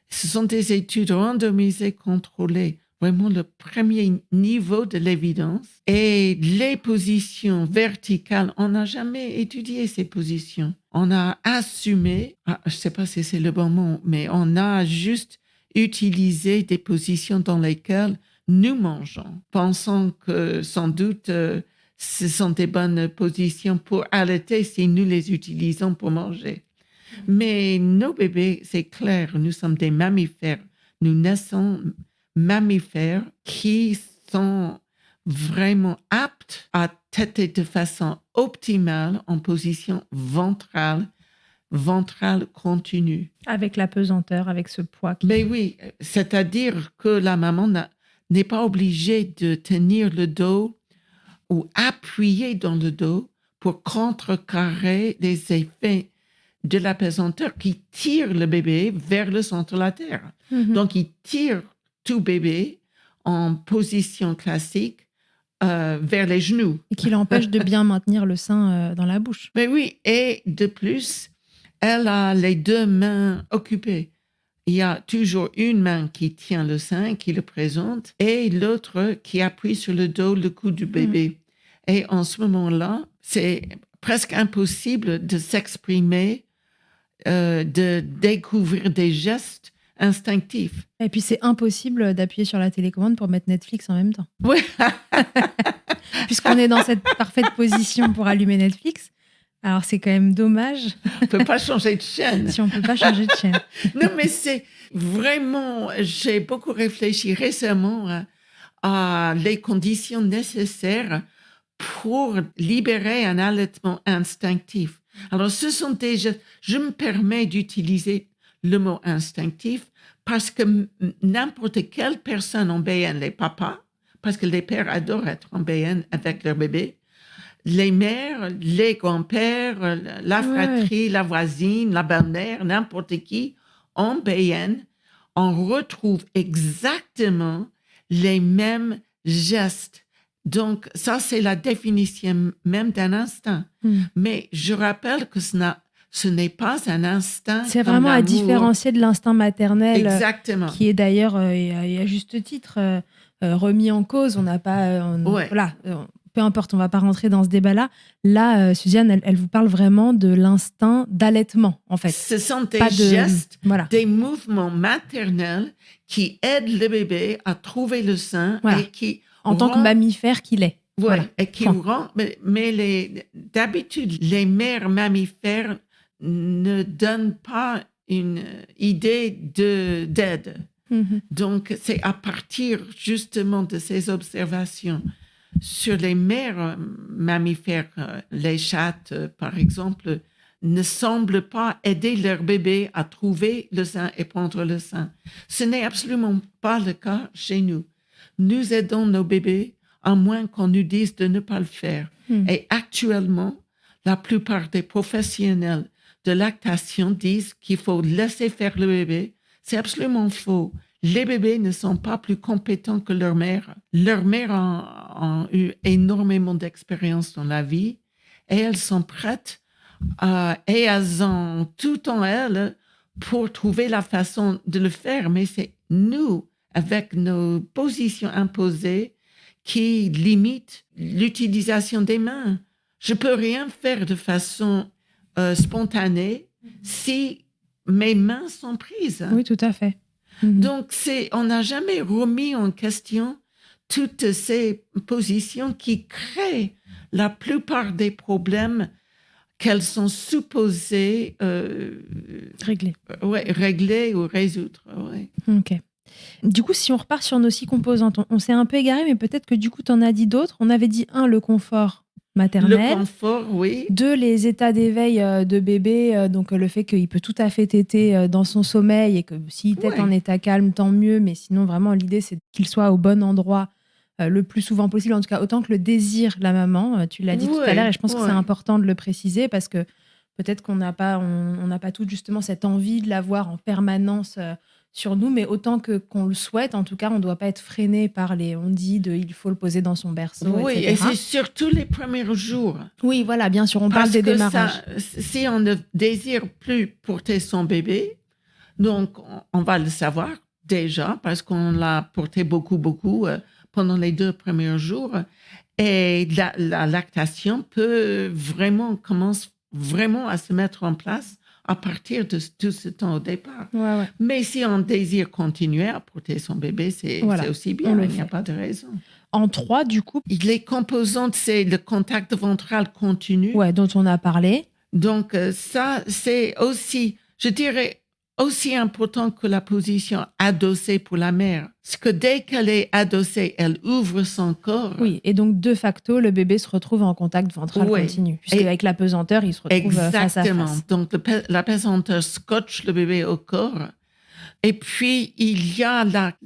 Ce sont des études randomisées, contrôlées, vraiment le premier niveau de l'évidence. Et les positions verticales, on n'a jamais étudié ces positions. On a assumé, je ne sais pas si c'est le bon mot, mais on a juste utilisé des positions dans lesquelles nous mangeons, pensant que sans doute ce sont des bonnes positions pour allaiter si nous les utilisons pour manger. Mais nos bébés, c'est clair, nous sommes des mammifères. Nous naissons mammifères qui sont vraiment aptes à téter de façon optimale en position ventrale continue. Avec la pesanteur, avec ce poids. Mais oui, c'est-à-dire que la maman n'est pas obligée de tenir le dos ou appuyer dans le dos pour contrecarrer les effets de la pesanteur qui tire le bébé vers le centre de la terre. Donc, il tire tout bébé en position classique vers les genoux. Et qui l'empêche de bien maintenir le sein dans la bouche. Mais oui, et de plus, elle a les deux mains occupées. Il y a toujours une main qui tient le sein, qui le présente, et l'autre qui appuie sur le dos, le cou du bébé. Et en ce moment-là, c'est presque impossible de s'exprimer, de découvrir des gestes instinctifs. Et puis, c'est impossible d'appuyer sur la télécommande pour mettre Netflix en même temps. Oui. Puisqu'on est dans cette parfaite position pour allumer Netflix. Alors, c'est quand même dommage. On ne peut pas changer de chaîne. Si on ne peut pas changer de chaîne. Non, mais c'est vraiment... J'ai beaucoup réfléchi récemment les conditions nécessaires pour libérer un allaitement instinctif. Alors, je me permets d'utiliser le mot instinctif parce que n'importe quelle personne en BN, les papas, parce que les pères adorent être en BN avec leur bébé, les mères, les grands-pères, la fratrie, la voisine, la belle-mère, n'importe qui, en BN, on retrouve exactement les mêmes gestes. Donc, ça, c'est la définition même d'un instinct. Mais je rappelle que ce n'est pas un instinct. C'est vraiment à différencier de l'instinct maternel. Exactement. Qui est d'ailleurs, et à juste titre, remis en cause. On n'a pas... Voilà. Peu importe, on ne va pas rentrer dans ce débat-là. Là, Suzanne, elle vous parle vraiment de l'instinct d'allaitement, en fait. Ce sont des gestes, des mouvements maternels qui aident le bébé à trouver le sein et qui... En tant que mammifère qu'il est. Voilà, et qui rend... Mais d'habitude, les mères mammifères ne donnent pas une idée d'aide. Donc, c'est à partir justement de ces observations sur les mères mammifères, les chattes, par exemple, ne semblent pas aider leur bébé à trouver le sein et prendre le sein. Ce n'est absolument pas le cas chez nous. Nous aidons nos bébés à moins qu'on nous dise de ne pas le faire. Et actuellement, la plupart des professionnels de lactation disent qu'il faut laisser faire le bébé. C'est absolument faux. Les bébés ne sont pas plus compétents que leur mère. Leurs mères ont eu énormément d'expérience dans la vie et elles sont prêtes et elles ont tout en elles pour trouver la façon de le faire. Mais c'est nous, avec nos positions imposées, qui limitent l'utilisation des mains. Je peux rien faire de façon spontanée si mes mains sont prises. Oui, tout à fait. Donc, on n'a jamais remis en question toutes ces positions qui créent la plupart des problèmes qu'elles sont supposées régler ou résoudre. Ok. Du coup, si on repart sur nos 6 composantes, on s'est un peu égaré, mais peut-être que du coup, tu en as dit d'autres. On avait dit 1, le confort maternel. Le confort, oui. 2, les états d'éveil de bébé, donc le fait qu'il peut tout à fait téter dans son sommeil et que s'il tète en état calme, tant mieux, mais sinon vraiment l'idée c'est qu'il soit au bon endroit le plus souvent possible, en tout cas autant que le désire la maman, tu l'as dit tout à l'heure et je pense que c'est important de le préciser parce que peut-être qu'on n'a pas, on n'a pas toutes justement cette envie de l'avoir en permanence sur nous, mais autant qu'on le souhaite, en tout cas, on ne doit pas être freiné par on dit il faut le poser dans son berceau, etc. Et c'est surtout les premiers jours. Oui, voilà, bien sûr, on parle des démarrages. Si on ne désire plus porter son bébé, donc on va le savoir déjà parce qu'on l'a porté beaucoup pendant les 2 premiers jours. Et la lactation commence vraiment à se mettre en place à partir de tout ce temps au départ. Mais si on désire continuer à porter son bébé, c'est aussi bien, il n'y a pas de raison. En 3, du coup... Les composantes, c'est le contact ventral continu. Dont on a parlé. Donc ça, c'est aussi, je dirais, aussi important que la position adossée pour la mère. Parce que dès qu'elle est adossée, elle ouvre son corps. Oui, et donc de facto, le bébé se retrouve en contact ventral continu. Puisqu'avec la pesanteur, il se retrouve face à face. Exactement. Donc la pesanteur scotche le bébé au corps. Et puis, il y a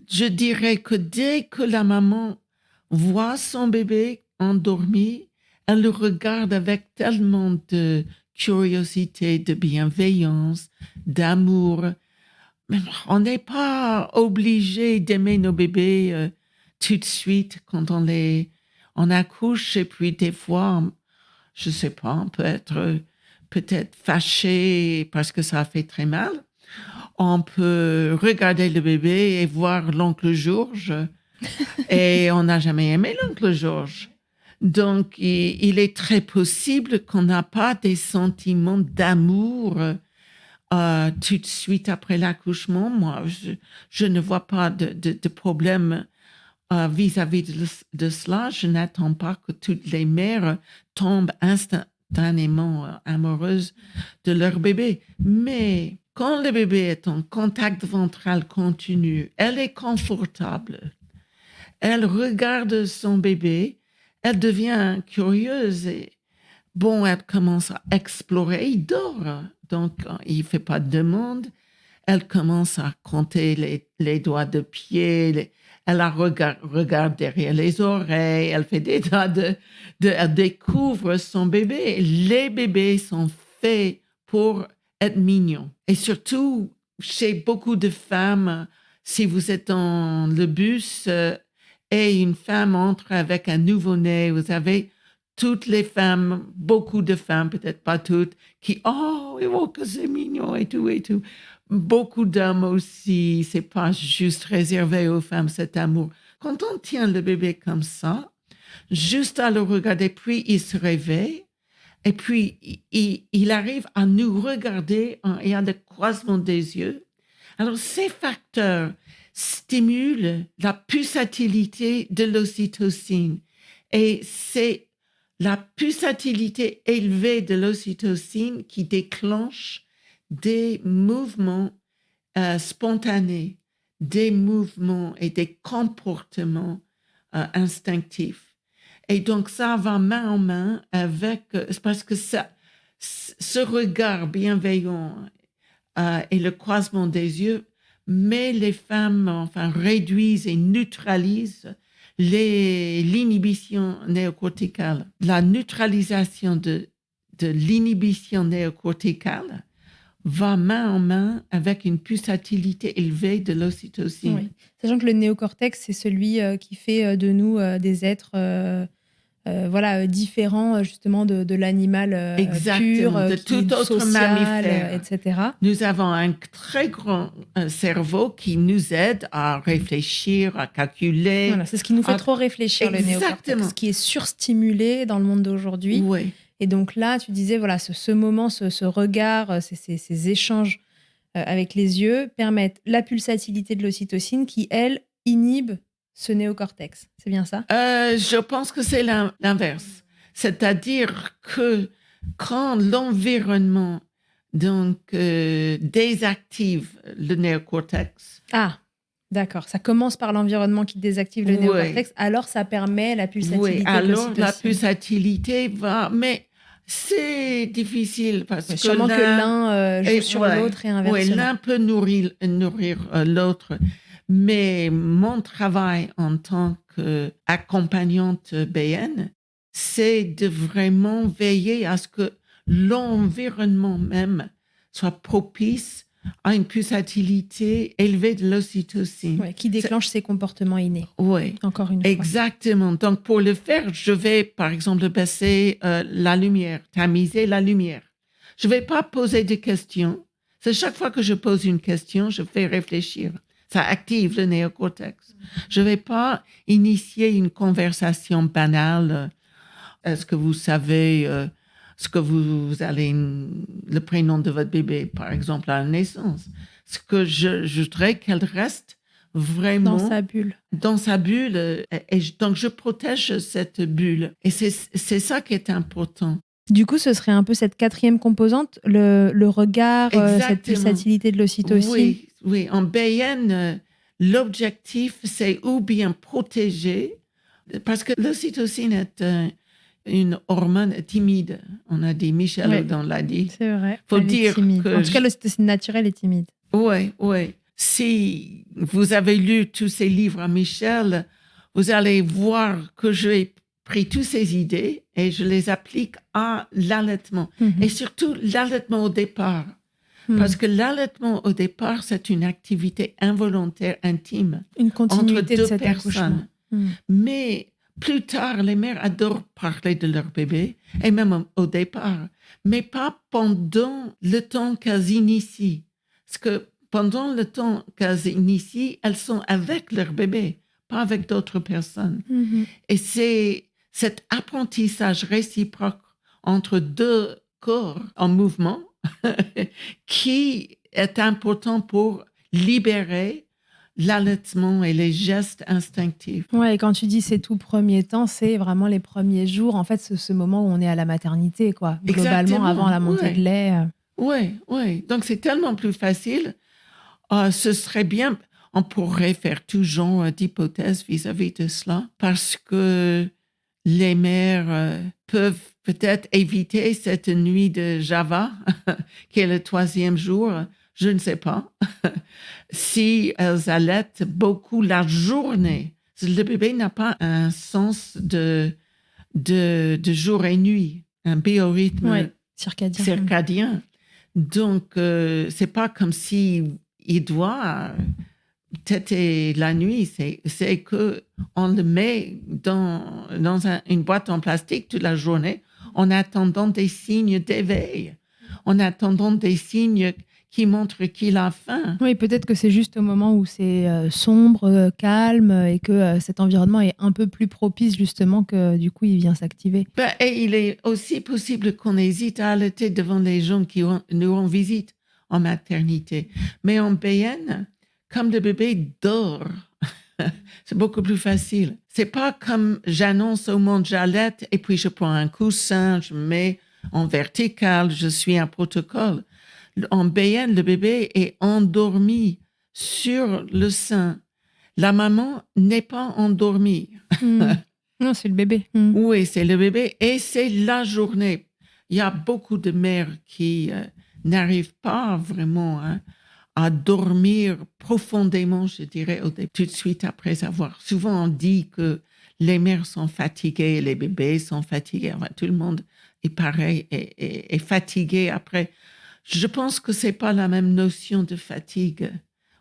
je dirais que dès que la maman voit son bébé endormi, elle le regarde avec tellement de curiosité, de bienveillance, d'amour. Mais on n'est pas obligé d'aimer nos bébés tout de suite quand on accouche. Et puis des fois, je ne sais pas, on peut être peut-être fâché parce que ça a fait très mal. On peut regarder le bébé et voir l'oncle Georges. Et on n'a jamais aimé l'oncle Georges. Donc, il est très possible qu'on n'a pas des sentiments d'amour tout de suite après l'accouchement. Moi, je ne vois pas de problème vis-à-vis de cela. Je n'attends pas que toutes les mères tombent instantanément amoureuses de leur bébé. Mais quand le bébé est en contact ventral continu, elle est confortable. elle regarde son bébé, elle devient curieuse et elle commence à explorer, il dort, donc il ne fait pas de demande. Elle commence à compter les doigts de pied, elle regarde derrière les oreilles, elle fait des tas elle découvre son bébé. Les bébés sont faits pour être mignons. Et surtout, chez beaucoup de femmes, si vous êtes dans le bus et une femme entre avec un nouveau-né, vous avez toutes les femmes, beaucoup de femmes, peut-être pas toutes, qui « Oh, que c'est mignon et tout, et tout ». Beaucoup d'hommes aussi, c'est pas juste réservé aux femmes, cet amour. Quand on tient le bébé comme ça, juste à le regarder, puis il se réveille, et puis il arrive à nous regarder, il y a le croisement des yeux. Alors, ces facteurs stimulent la pulsatilité de l'ocytocine. Et c'est la pulsatilité élevée de l'ocytocine qui déclenche des mouvements spontanés, des mouvements et des comportements instinctifs. Et donc, ça va main en main avec, parce que ce regard bienveillant et le croisement des yeux met les femmes, réduisent et neutralisent l'inhibition néocorticale. La neutralisation de l'inhibition néocorticale va main en main avec une pulsatilité élevée de l'ocytocine. Oui. Sachant que le néocortex, c'est celui qui fait de nous des êtres différents justement de l'animal pur, de tout autre social, mammifère, etc. Nous avons un très grand cerveau qui nous aide à réfléchir, à calculer. Voilà, c'est ce qui nous fait trop réfléchir, le néocortex, qui est surstimulé dans le monde d'aujourd'hui. Oui. Et donc là, tu disais, voilà, ce moment, ce regard, ces échanges avec les yeux permettent la pulsatilité de l'ocytocine qui, elle, inhibe ce néocortex. C'est bien ça? Je pense que c'est l'inverse. C'est-à-dire que quand l'environnement désactive le néocortex. Ah, d'accord. Ça commence par l'environnement qui désactive le néocortex, alors ça permet la pulsatilité de l'ocytocine. Alors la pulsatilité va... Mais c'est difficile parce que sûrement que l'un joue sur l'autre et inversement. Oui, l'un peut nourrir l'autre. Mais mon travail en tant qu'accompagnante BN, c'est de vraiment veiller à ce que l'environnement même soit propice à une pulsatilité élevée de l'ocytocine. Ouais, qui déclenche ces comportements innés. Oui. Encore une fois. Exactement. Donc, pour le faire, je vais, par exemple, baisser la lumière, tamiser la lumière. Je ne vais pas poser de questions. C'est chaque fois que je pose une question, je fais réfléchir. Ça active le néocortex. Je ne vais pas initier une conversation banale. Est-ce que vous savez ce que vous allez, le prénom de votre bébé, par exemple, à la naissance? Ce que je voudrais qu'elle reste vraiment dans sa bulle. Et donc, je protège cette bulle. Et c'est ça qui est important. Du coup, ce serait un peu cette quatrième composante, le regard, cette pulsatilité de l'ocytocine. Oui. En BN, l'objectif, c'est ou bien protéger, parce que l'ocytocine est une hormone timide. On a dit, Michel l'a dit. C'est vrai. Faut dire que en tout cas, l'ocytocine naturelle est timide. Oui. Si vous avez lu tous ces livres à Michel, vous allez voir que j'ai pris toutes ces idées et je les applique à l'allaitement. Et surtout, l'allaitement au départ. Parce que l'allaitement au départ, c'est une activité involontaire intime. Une continuité entre deux de cet personnes. Mais plus tard, les mères adorent parler de leur bébé, et même au départ, mais pas pendant le temps qu'elles initient. Parce que pendant le temps qu'elles initient, elles sont avec leur bébé, pas avec d'autres personnes. Et c'est cet apprentissage réciproque entre deux corps en mouvement qui est important pour libérer l'allaitement et les gestes instinctifs. Ouais, et quand tu dis ces tout premiers temps, c'est vraiment les premiers jours. En fait, c'est ce moment où on est à la maternité, quoi. Globalement, exactement, avant la montée de lait. Oui. Donc, c'est tellement plus facile. Ce serait bien... on pourrait faire tout genre d'hypothèses vis-à-vis de cela parce que les mères peuvent peut-être éviter cette nuit de Java, qui est le 3e jour, je ne sais pas, si elles allaitent beaucoup la journée. Le bébé n'a pas un sens de jour et nuit, un biorhythme circadien. Donc, c'est pas comme si il doit téter la nuit. C'est que on le met dans une boîte en plastique toute la journée en attendant des signes d'éveil, en attendant des signes qui montrent qu'il a faim. Oui, peut-être que c'est juste au moment où c'est sombre, calme et que cet environnement est un peu plus propice justement que du coup il vient s'activer. Et il est aussi possible qu'on hésite à allaiter devant les gens qui nous rendent visite en maternité. Mais en BN, comme le bébé dort, c'est beaucoup plus facile. C'est pas comme j'annonce au monde j'allaite et puis je prends un coussin, je mets en vertical, je suis un protocole. En BN, le bébé est endormi sur le sein. La maman n'est pas endormie. Non, c'est le bébé. Oui, c'est le bébé et c'est la journée. Il y a beaucoup de mères qui n'arrivent pas vraiment à dormir profondément, je dirais, tout de suite après avoir. Souvent, on dit que les mères sont fatiguées, les bébés sont fatigués. Enfin, tout le monde est pareil, est fatigué après. Je pense que c'est pas la même notion de fatigue.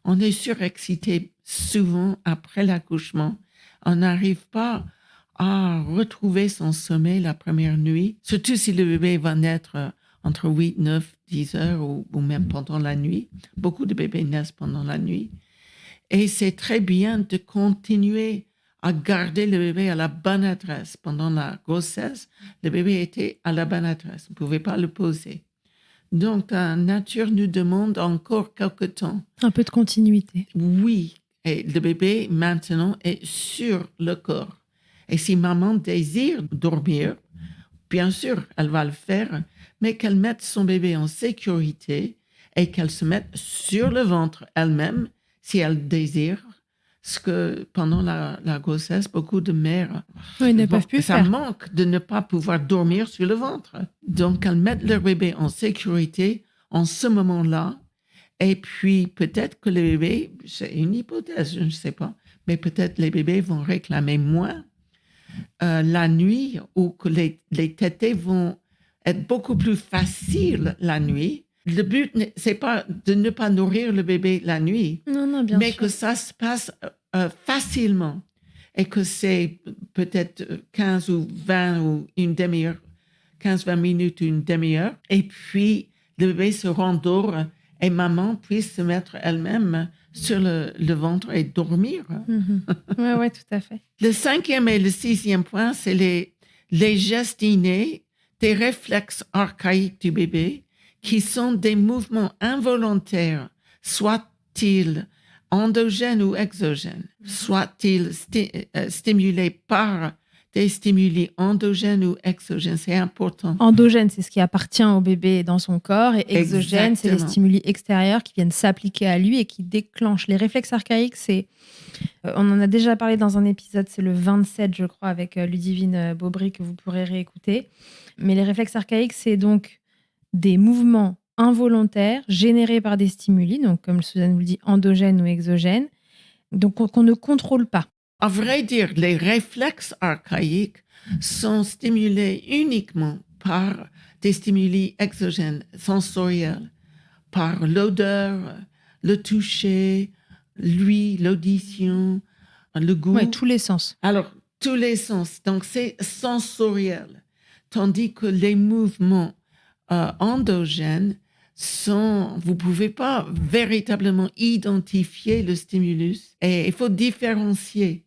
On est surexcité souvent après l'accouchement. On n'arrive pas à retrouver son sommeil la première nuit, surtout si le bébé va naître entre 8, 9, 10 heures ou même pendant la nuit. Beaucoup de bébés naissent pendant la nuit. Et c'est très bien de continuer à garder le bébé à la bonne adresse. Pendant la grossesse, le bébé était à la bonne adresse. On ne pouvait pas le poser. Donc, la nature nous demande encore quelque temps. Un peu de continuité. Oui. Et le bébé, maintenant, est sur le corps. Et si maman désire dormir, bien sûr, elle va le faire, mais qu'elle mette son bébé en sécurité et qu'elle se mette sur le ventre elle-même, si elle désire. Parce que pendant la grossesse, beaucoup de mères ne peuvent plus ça faire. manque de ne pas pouvoir dormir sur le ventre. Donc, elles mettent leur bébé en sécurité en ce moment-là. Et puis, peut-être que les bébés, c'est une hypothèse, je ne sais pas, mais peut-être les bébés vont réclamer moins la nuit ou que les tétés vont être beaucoup plus faciles la nuit. Le but, c'est pas de ne pas nourrir le bébé la nuit, mais sûr. Que ça se passe facilement et que c'est peut-être 15 ou 20 ou une demi-heure, 15-20 minutes ou une demi-heure. Et puis, le bébé se rendort et maman puisse se mettre elle-même sur le ventre et dormir. Oui, tout à fait. Le 5e et le 6e point, c'est les gestes innés, des réflexes archaïques du bébé, qui sont des mouvements involontaires, soit-ils endogènes ou exogènes, soit-ils stimulés par des stimuli endogènes ou exogènes. C'est important. Endogène, c'est ce qui appartient au bébé dans son corps, et exogène, c'est les stimuli extérieurs qui viennent s'appliquer à lui et qui déclenchent. Les réflexes archaïques, c'est... on en a déjà parlé dans un épisode, c'est le 27, je crois, avec Ludivine Beaubry, que vous pourrez réécouter. Mais les réflexes archaïques, c'est donc des mouvements involontaires générés par des stimuli, donc comme Suzanne vous le dit, endogènes ou exogènes, donc qu'on ne contrôle pas. À vrai dire, les réflexes archaïques sont stimulés uniquement par des stimuli exogènes, sensoriels, par l'odeur, le toucher, l'ouïe, l'audition, le goût. Oui, tous les sens. Alors, tous les sens. Donc, c'est sensoriel. Tandis que les mouvements endogènes sont... Vous ne pouvez pas véritablement identifier le stimulus. Et il faut différencier.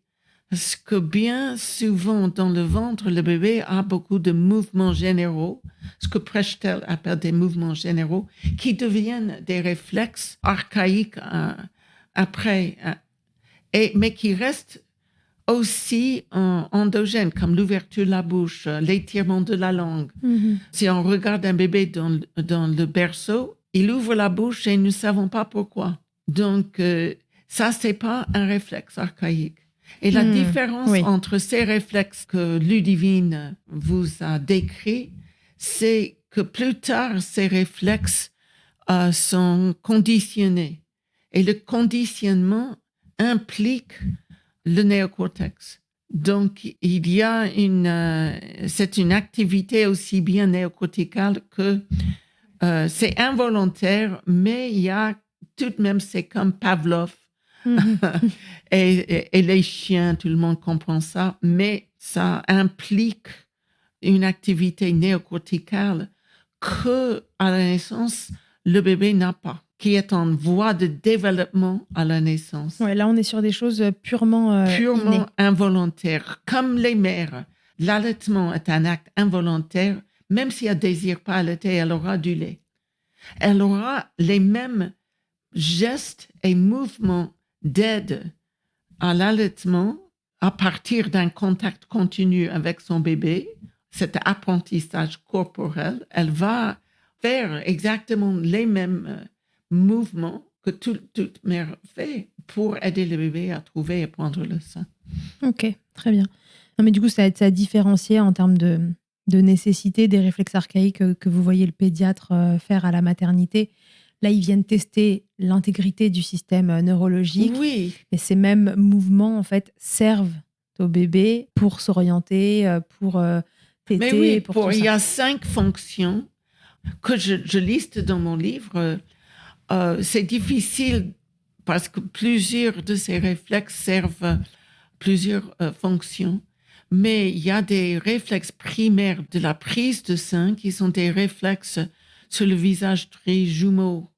Parce que bien souvent, dans le ventre, le bébé a beaucoup de mouvements généraux, ce que Prechtel appelle des mouvements généraux, qui deviennent des réflexes archaïques après, mais qui restent aussi endogènes, comme l'ouverture de la bouche, l'étirement de la langue. Si on regarde un bébé dans le berceau, il ouvre la bouche et nous ne savons pas pourquoi. Donc, ça, c'est pas un réflexe archaïque. Et la différence entre ces réflexes que Ludivine vous a décrits, c'est que plus tard, ces réflexes sont conditionnés. Et le conditionnement implique le néocortex. Donc, il y a c'est une activité aussi bien néocorticale que c'est involontaire, mais il y a tout de même, c'est comme Pavlov. Et les chiens, tout le monde comprend ça, mais ça implique une activité néocorticale que à la naissance, le bébé n'a pas, qui est en voie de développement à la naissance. Ouais, là, on est sur des choses purement innées. Involontaires, comme les mères. L'allaitement est un acte involontaire, même si elle ne désire pas allaiter, elle aura du lait. Elle aura les mêmes gestes et mouvements d'aide à l'allaitement à partir d'un contact continu avec son bébé, cet apprentissage corporel. Elle va faire exactement les mêmes mouvements que toute mère fait pour aider le bébé à trouver et prendre le sein. Ok, très bien. Non, mais du coup, ça a différencié en termes de nécessité des réflexes archaïques que vous voyez le pédiatre faire à la maternité. Là, ils viennent tester l'intégrité du système neurologique. Oui. Et ces mêmes mouvements, en fait, servent au bébé pour s'orienter, pour téter. Mais oui, pour tout ça. Il y a 5 fonctions que je liste dans mon livre. C'est difficile parce que plusieurs de ces réflexes servent plusieurs fonctions. Mais il y a des réflexes primaires de la prise de sein qui sont des réflexes sur le visage très jumeaux,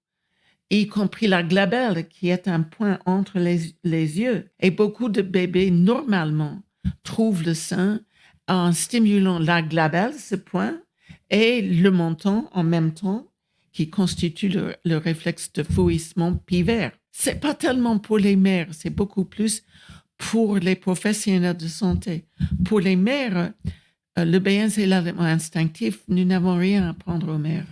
y compris la glabelle qui est un point entre les yeux. Et beaucoup de bébés, normalement, trouvent le sein en stimulant la glabelle, ce point, et le menton en même temps, qui constitue le réflexe de fouissement pivaire. C'est pas tellement pour les mères, c'est beaucoup plus pour les professionnels de santé. Pour les mères, le BN, c'est l'allaitement instinctif. Nous n'avons rien à apprendre aux mères.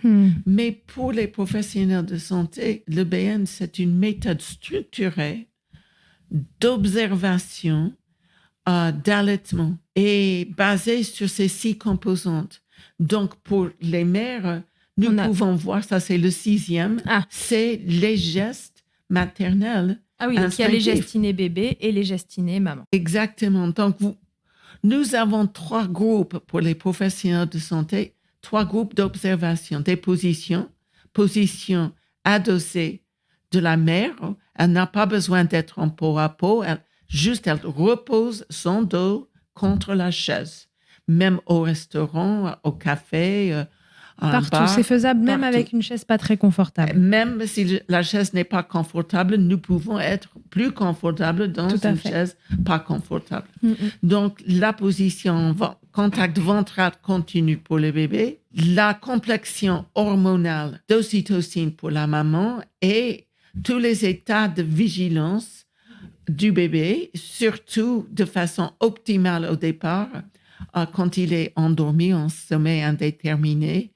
Mais pour les professionnels de santé, le BN, c'est une méthode structurée d'observation, d'allaitement et basée sur ces 6 composantes. Donc, pour les mères, nous pouvons voir, ça c'est le 6e, c'est les gestes maternels. Ah oui, donc il y a les gestes innés bébé et les gestes innés maman. Exactement. Donc, nous avons 3 groupes pour les professionnels de santé, 3 groupes d'observation, des positions. Position adossée de la mère. Elle n'a pas besoin d'être en peau à peau. Elle repose son dos contre la chaise. Même au restaurant, au café, partout, bar, c'est faisable, même partout. Avec une chaise pas très confortable. Même si la chaise n'est pas confortable, nous pouvons être plus confortables dans une chaise pas confortable. Donc, la position contact ventral continu pour le bébé, la complexion hormonale d'ocytocine pour la maman et tous les états de vigilance du bébé, surtout de façon optimale au départ, quand il est endormi en sommeil indéterminé.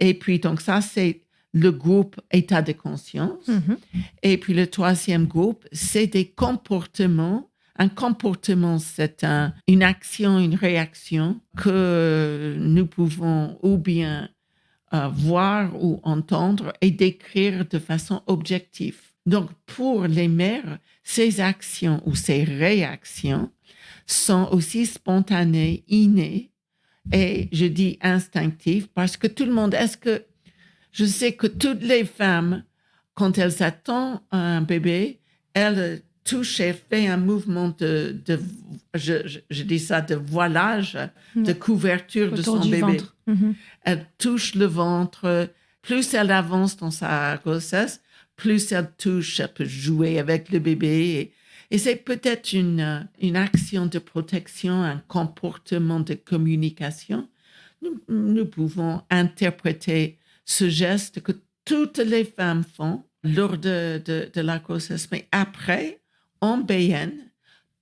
Et puis, donc ça, c'est le groupe état de conscience. Et puis, le 3e groupe, c'est des comportements. Un comportement, c'est une action, une réaction que nous pouvons ou bien voir ou entendre et décrire de façon objective. Donc, pour les mères, ces actions ou ces réactions sont aussi spontanées, innées, et je dis instinctives parce que tout le monde, je sais que toutes les femmes, quand elles attendent un bébé, elles touchent et font un mouvement je dis ça, de voilage, de couverture autour de son bébé. Elle touche le ventre. Plus elle avance dans sa grossesse, plus elle touche, elle peut jouer avec le bébé. Et c'est peut-être une action de protection, un comportement de communication. Nous pouvons interpréter ce geste que toutes les femmes font lors de la grossesse. Mais après, en BN,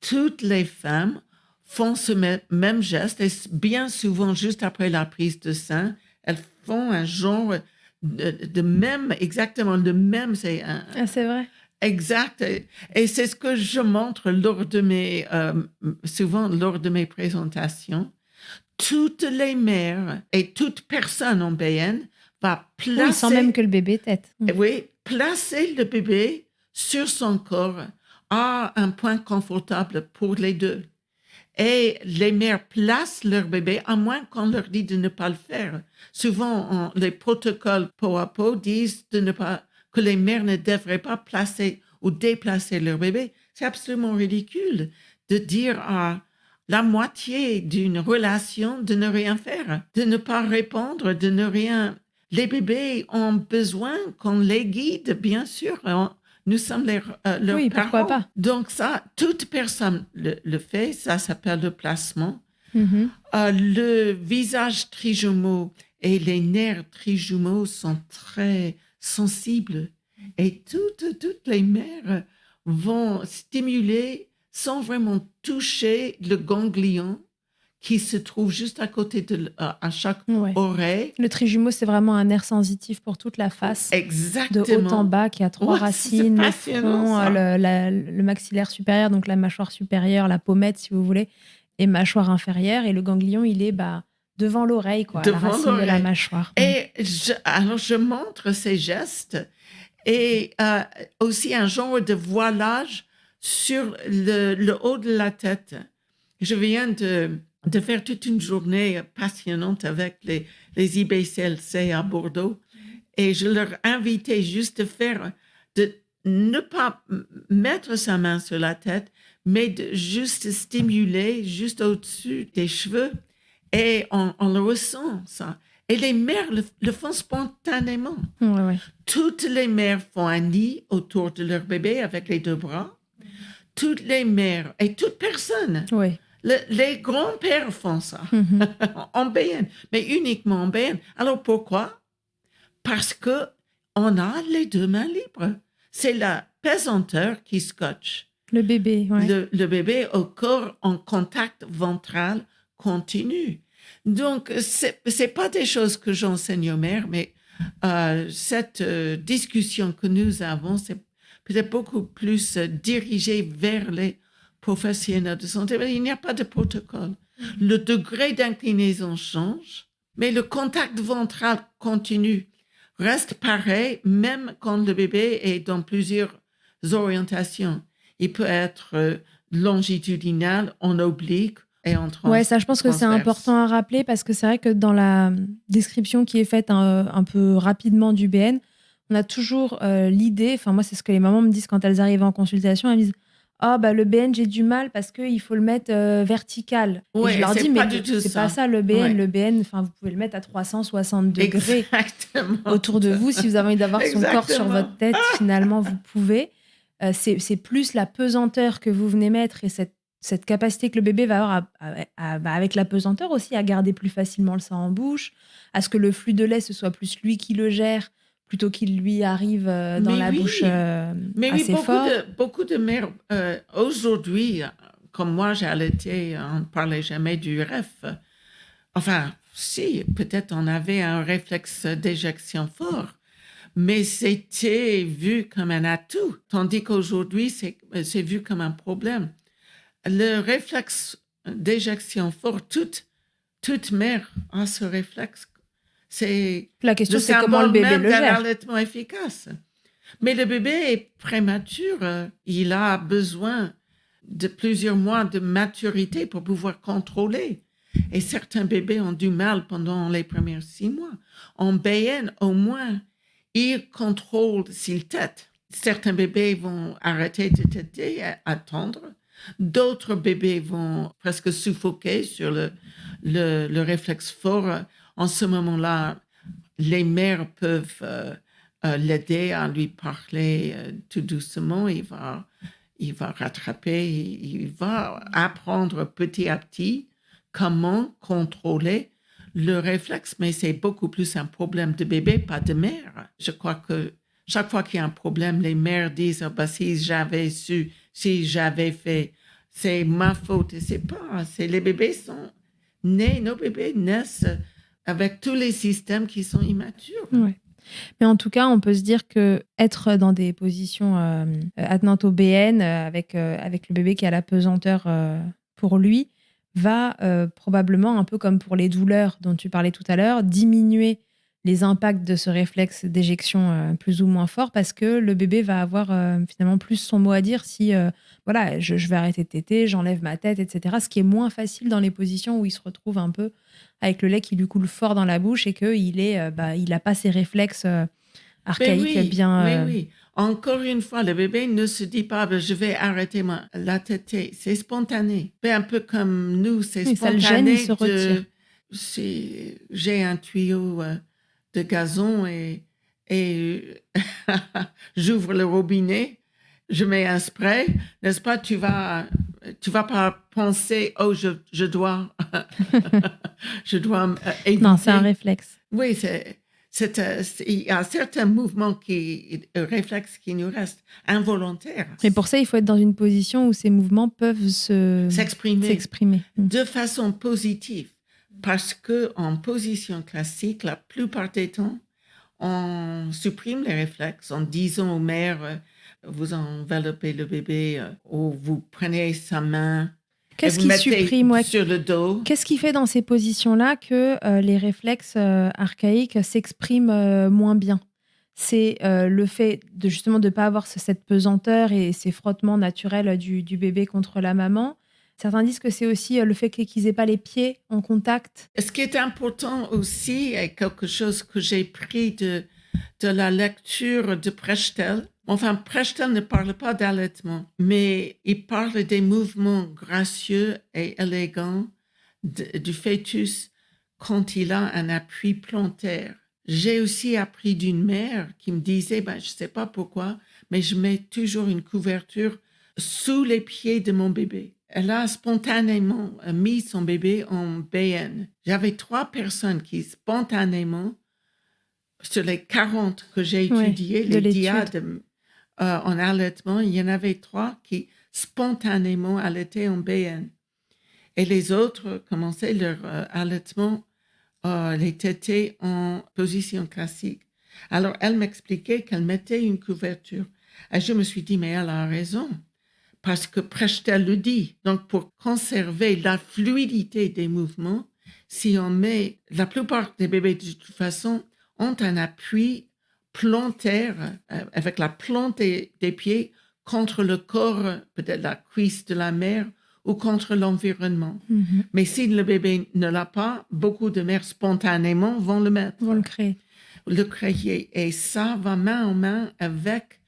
toutes les femmes font ce même geste et bien souvent, juste après la prise de sein, elles font un genre de même, exactement le même. C'est vrai. Exact. Et c'est ce que je montre souvent lors de mes présentations. Toutes les mères et toute personne en BN va placer... Oui, sans même que le bébé tète. Oui, placer le bébé sur son corps à un point confortable pour les deux. Et les mères placent leur bébé, à moins qu'on leur dise de ne pas le faire. Souvent, les protocoles peau à peau disent que les mères ne devraient pas placer ou déplacer leur bébé. C'est absolument ridicule de dire à la moitié d'une relation de ne rien faire, de ne pas répondre, de ne rien... Les bébés ont besoin qu'on les guide, bien sûr. Nous sommes leurs oui, parents. Pourquoi pas. Donc ça, toute personne le fait. Ça s'appelle le placement. Mm-hmm. Le visage trijumeau et les nerfs trijumeaux sont très sensibles. Et toutes les mères vont stimuler sans vraiment toucher le ganglion qui se trouve juste à côté à chaque oreille. Le trijumeau, c'est vraiment un nerf sensitif pour toute la face. Exactement. De haut en bas, qui a 3 racines, le front, le maxillaire supérieur, donc la mâchoire supérieure, la pommette, si vous voulez, et mâchoire inférieure. Et le ganglion, il est devant l'oreille, quoi, la racine de la mâchoire. Et je montre ces gestes et aussi un genre de voilage sur le haut de la tête. Je viens de faire toute une journée passionnante avec les IBCLC à Bordeaux et je leur invitais juste de ne pas mettre sa main sur la tête, mais de juste stimuler juste au-dessus des cheveux et on le ressent, ça. Et les mères le font spontanément. Ouais. Toutes les mères font un nid autour de leur bébé avec les 2 bras. Toutes les mères et toute personne. Oui. Les grands-pères font ça en BN, mais uniquement en BN. Alors pourquoi? Parce qu'on a les 2 mains libres. C'est la pesanteur qui scotche. Le bébé, oui. Le bébé au corps en contact ventral continu. Donc, c'est pas des choses que j'enseigne aux mères, mais cette discussion que nous avons, c'est peut-être beaucoup plus dirigé vers les professionnels de santé. Il n'y a pas de protocole. Le degré d'inclinaison change, mais le contact ventral continu reste pareil, même quand le bébé est dans plusieurs orientations. Il peut être longitudinal, en oblique et en transverse. Ouais, ça, je pense que c'est important à rappeler parce que c'est vrai que dans la description qui est faite un peu rapidement du BN, on a toujours l'idée, enfin moi c'est ce que les mamans me disent quand elles arrivent en consultation, elles me disent le BN j'ai du mal parce qu'il faut le mettre vertical. Ouais, et je leur dis mais c'est ça. pas ça le BN. Ouais. Le BN, vous pouvez le mettre à 360 degrés autour de vous. Si vous avez envie d'avoir son corps sur votre tête, finalement vous pouvez. C'est plus la pesanteur que vous venez mettre et cette capacité que le bébé va avoir avec la pesanteur aussi à garder plus facilement le sang en bouche, à ce que le flux de lait ce soit plus lui qui le gère plutôt qu'il lui arrive dans la bouche assez fort. Beaucoup de mères, aujourd'hui, comme moi j'ai allaité, on ne parlait jamais du REF. Enfin, si, peut-être on avait un réflexe d'éjection fort, mais c'était vu comme un atout, tandis qu'aujourd'hui, c'est vu comme un problème. Le réflexe d'éjection fort, toute mère a ce réflexe. La question, c'est comment le bébé le gère. C'est un allaitement efficace. Mais le bébé est prématuré. Il a besoin de plusieurs mois de maturité pour pouvoir contrôler. Et certains bébés ont du mal pendant les premiers 6 mois. En BN, au moins, ils contrôlent s'ils tètent. Certains bébés vont arrêter de téter, attendre. D'autres bébés vont presque suffoquer sur le réflexe fort. En ce moment-là, les mères peuvent l'aider à lui parler tout doucement. Il va rattraper, il va apprendre petit à petit comment contrôler le réflexe. Mais c'est beaucoup plus un problème de bébé, pas de mère. Je crois que chaque fois qu'il y a un problème, les mères disent si j'avais su, si j'avais fait, c'est ma faute. Et c'est pas. Les bébés sont nés, nos bébés naissent avec tous les systèmes qui sont immatures. Ouais. Mais en tout cas, on peut se dire que être dans des positions attenantes au BN avec le bébé qui a la pesanteur pour lui va probablement, un peu comme pour les douleurs dont tu parlais tout à l'heure, diminuer les impacts de ce réflexe d'éjection plus ou moins fort parce que le bébé va avoir finalement plus son mot à dire si voilà, je vais arrêter de téter, j'enlève ma tête, etc. Ce qui est moins facile dans les positions où il se retrouve un peu avec le lait qui lui coule fort dans la bouche et qu'il il n'a pas ces réflexes archaïques bien... Oui. Encore une fois, le bébé ne se dit pas je vais arrêter la tétée. C'est spontané. Un peu comme nous, c'est spontané. Ça le gêne, il se retire. J'ai un tuyau de gazon et j'ouvre le robinet, je mets un spray, n'est-ce pas? Tu vas pas penser je dois éviter. Non, c'est un réflexe. Oui, il y a certains mouvements réflexes qui nous restent involontaires. Et pour ça, il faut être dans une position où ces mouvements peuvent s'exprimer de façon positive. Parce qu'en position classique, la plupart des temps, on supprime les réflexes en disant aux mères, vous enveloppez le bébé ou vous prenez sa main. Qu'est-ce qui supprime sur le dos? Qu'est-ce qui fait dans ces positions-là que les réflexes archaïques s'expriment moins bien? C'est le fait de justement de ne pas avoir cette pesanteur et ces frottements naturels du bébé contre la maman. Certains disent que c'est aussi le fait qu'ils n'aient pas les pieds en contact. Ce qui est important aussi, est quelque chose que j'ai pris de la lecture de Prechtel. Enfin, Prechtel ne parle pas d'allaitement, mais il parle des mouvements gracieux et élégants du fœtus quand il a un appui plantaire. J'ai aussi appris d'une mère qui me disait, je ne sais pas pourquoi, mais je mets toujours une couverture sous les pieds de mon bébé. Elle a spontanément mis son bébé en BN. J'avais 3 personnes qui spontanément, sur les 40 que j'ai étudiées, les diades en allaitement, il y en avait 3 qui spontanément allaitaient en BN. Et les autres commençaient leur allaitement, les tétés en position classique. Alors, elle m'expliquait qu'elle mettait une couverture. Et je me suis dit, mais elle a raison. Parce que Prechtel le dit. Donc, pour conserver la fluidité des mouvements, si on met, la plupart des bébés, de toute façon, ont un appui plantaire avec la plante des pieds contre le corps, peut-être la cuisse de la mère ou contre l'environnement. Mm-hmm. Mais si le bébé ne l'a pas, beaucoup de mères spontanément vont le mettre. Vont le créer. Et ça va main en main avec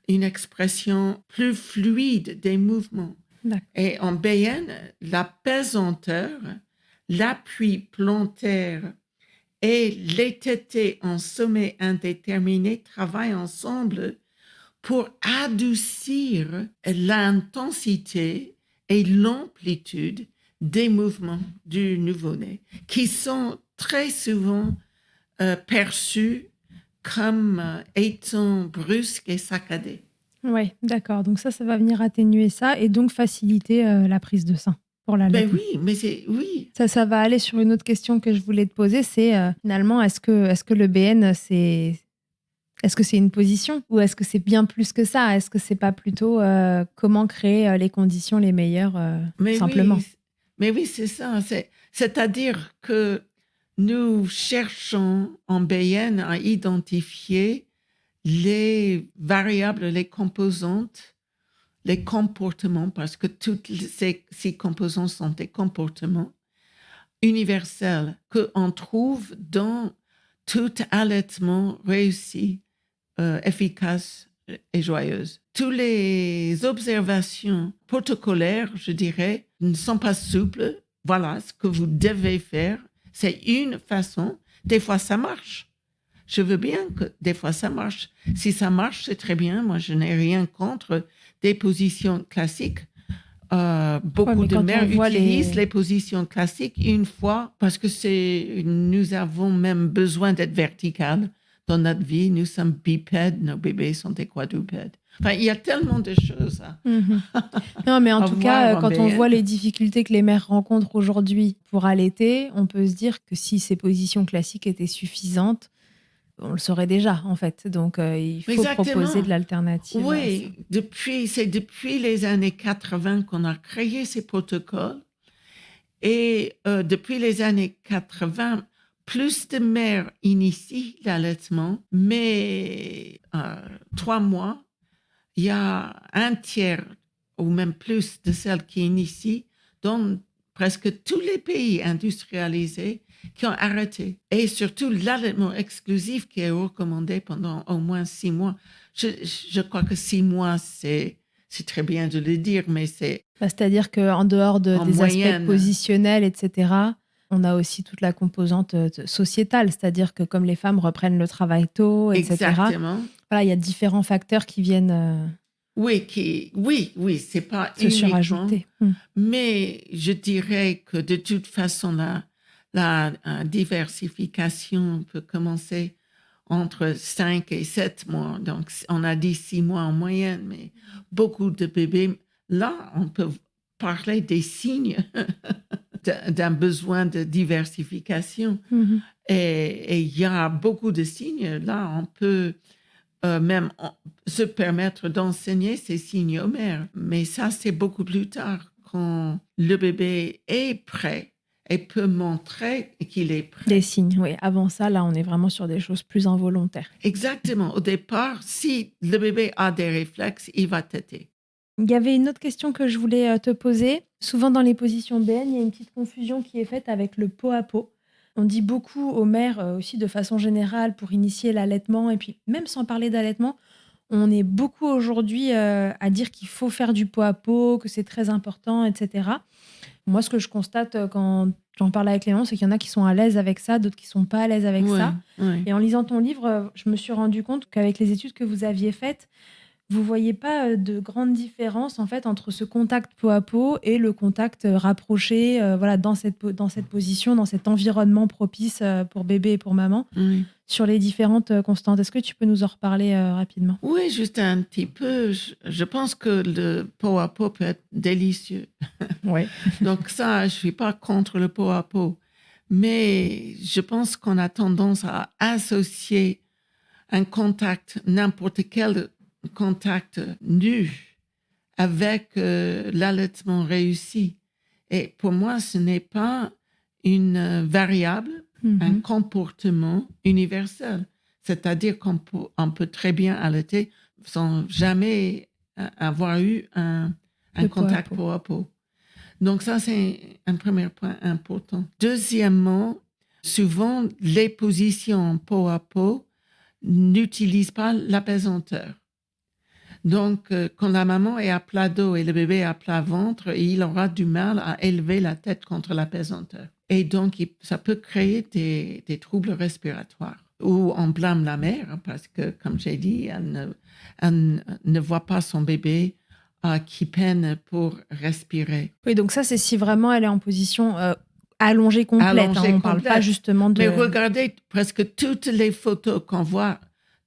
une expression plus fluide des mouvements. D'accord. Et en BN, la pesanteur, l'appui plantaire et les tétés en sommet indéterminé travaillent ensemble pour adoucir l'intensité et l'amplitude des mouvements du nouveau-né, qui sont très souvent perçus comme étant brusques et saccadés. Oui, d'accord. Donc ça va venir atténuer ça et donc faciliter la prise de sein pour l'allaitement. Oui. Ça va aller sur une autre question que je voulais te poser, c'est finalement, est-ce que le BN, est-ce que c'est une position ou est-ce que c'est bien plus que ça? Est-ce que c'est pas plutôt comment créer les conditions les meilleures simplement? Mais oui, c'est ça. C'est-à-dire que nous cherchons en BN à identifier les variables, les composantes, les comportements, parce que toutes ces composantes sont des comportements universels qu'on trouve dans tout allaitement réussi, efficace et joyeuse. Toutes les observations protocolaires, je dirais, ne sont pas souples. Voilà ce que vous devez faire. C'est une façon. Des fois, ça marche. Je veux bien que des fois, ça marche. Si ça marche, c'est très bien. Moi, je n'ai rien contre des positions classiques. Beaucoup de mères utilisent les positions classiques une fois parce que nous avons même besoin d'être verticales dans notre vie. Nous sommes bipèdes, nos bébés sont des quadrupèdes. Enfin, il y a tellement de choses. Non, mais en tout cas, quand on voit les difficultés que les mères rencontrent aujourd'hui pour allaiter, on peut se dire que si ces positions classiques étaient suffisantes, on le saurait déjà, en fait. Donc, il faut proposer de l'alternative. Oui, c'est depuis les années 80 qu'on a créé ces protocoles. Et depuis les années 80, plus de mères initient l'allaitement, mais 3 mois, il y a un tiers ou même plus de celles qui initient dans presque tous les pays industrialisés qui ont arrêté. Et surtout l'allaitement exclusif qui est recommandé pendant au moins 6 mois. Je crois que 6 mois, c'est très bien de le dire, mais c'est... C'est-à-dire qu'en dehors des aspects positionnels, etc., on a aussi toute la composante sociétale, c'est-à-dire que comme les femmes reprennent le travail tôt, etc., exactement. Voilà, il y a différents facteurs qui viennent oui, c'est pas se surajouter. Mais je dirais que de toute façon, la diversification peut commencer entre 5 et 7 mois. Donc, on a dit 6 mois en moyenne, mais beaucoup de bébés, là, on peut parler des signes d'un besoin de diversification. Mm-hmm. Et il y a beaucoup de signes. Là, on peut même se permettre d'enseigner ces signes aux mères. Mais ça, c'est beaucoup plus tard, quand le bébé est prêt et peut montrer qu'il est prêt. Des signes, oui. Avant ça, là, on est vraiment sur des choses plus involontaires. Exactement. Au départ, si le bébé a des réflexes, il va téter. Il y avait une autre question que je voulais te poser. Souvent, dans les positions BN, il y a une petite confusion qui est faite avec le pot à pot. On dit beaucoup aux mères aussi de façon générale pour initier l'allaitement. Et puis, même sans parler d'allaitement, on est beaucoup aujourd'hui à dire qu'il faut faire du pot à pot, que c'est très important, etc. Moi, ce que je constate quand j'en parle avec Léon, c'est qu'il y en a qui sont à l'aise avec ça, d'autres qui ne sont pas à l'aise avec ça. Ouais. Et en lisant ton livre, je me suis rendu compte qu'avec les études que vous aviez faites, vous ne voyez pas de grande différence en fait, entre ce contact peau à peau et le contact rapproché voilà, dans cette position, dans cet environnement propice pour bébé et pour maman, sur les différentes constantes. Est-ce que tu peux nous en reparler rapidement? Oui, juste un petit peu. Je pense que le peau à peau peut être délicieux. Ouais. Donc ça, je ne suis pas contre le peau à peau. Mais je pense qu'on a tendance à associer un contact, n'importe quel contact nu avec l'allaitement réussi. Et pour moi, ce n'est pas une variable, un comportement universel. C'est-à-dire qu'on peut très bien allaiter sans jamais avoir eu un contact peau à peau. Donc ça, c'est un premier point important. Deuxièmement, souvent, les positions peau à peau n'utilisent pas l'apesanteur. Donc, quand la maman est à plat dos et le bébé est à plat ventre, il aura du mal à élever la tête contre l'apesanteur. Et donc, ça peut créer des troubles respiratoires. Ou on blâme la mère parce que, comme j'ai dit, elle ne voit pas son bébé qui peine pour respirer. Oui, donc ça, c'est si vraiment elle est en position allongée complète. On ne parle pas justement de... Mais regardez presque toutes les photos qu'on voit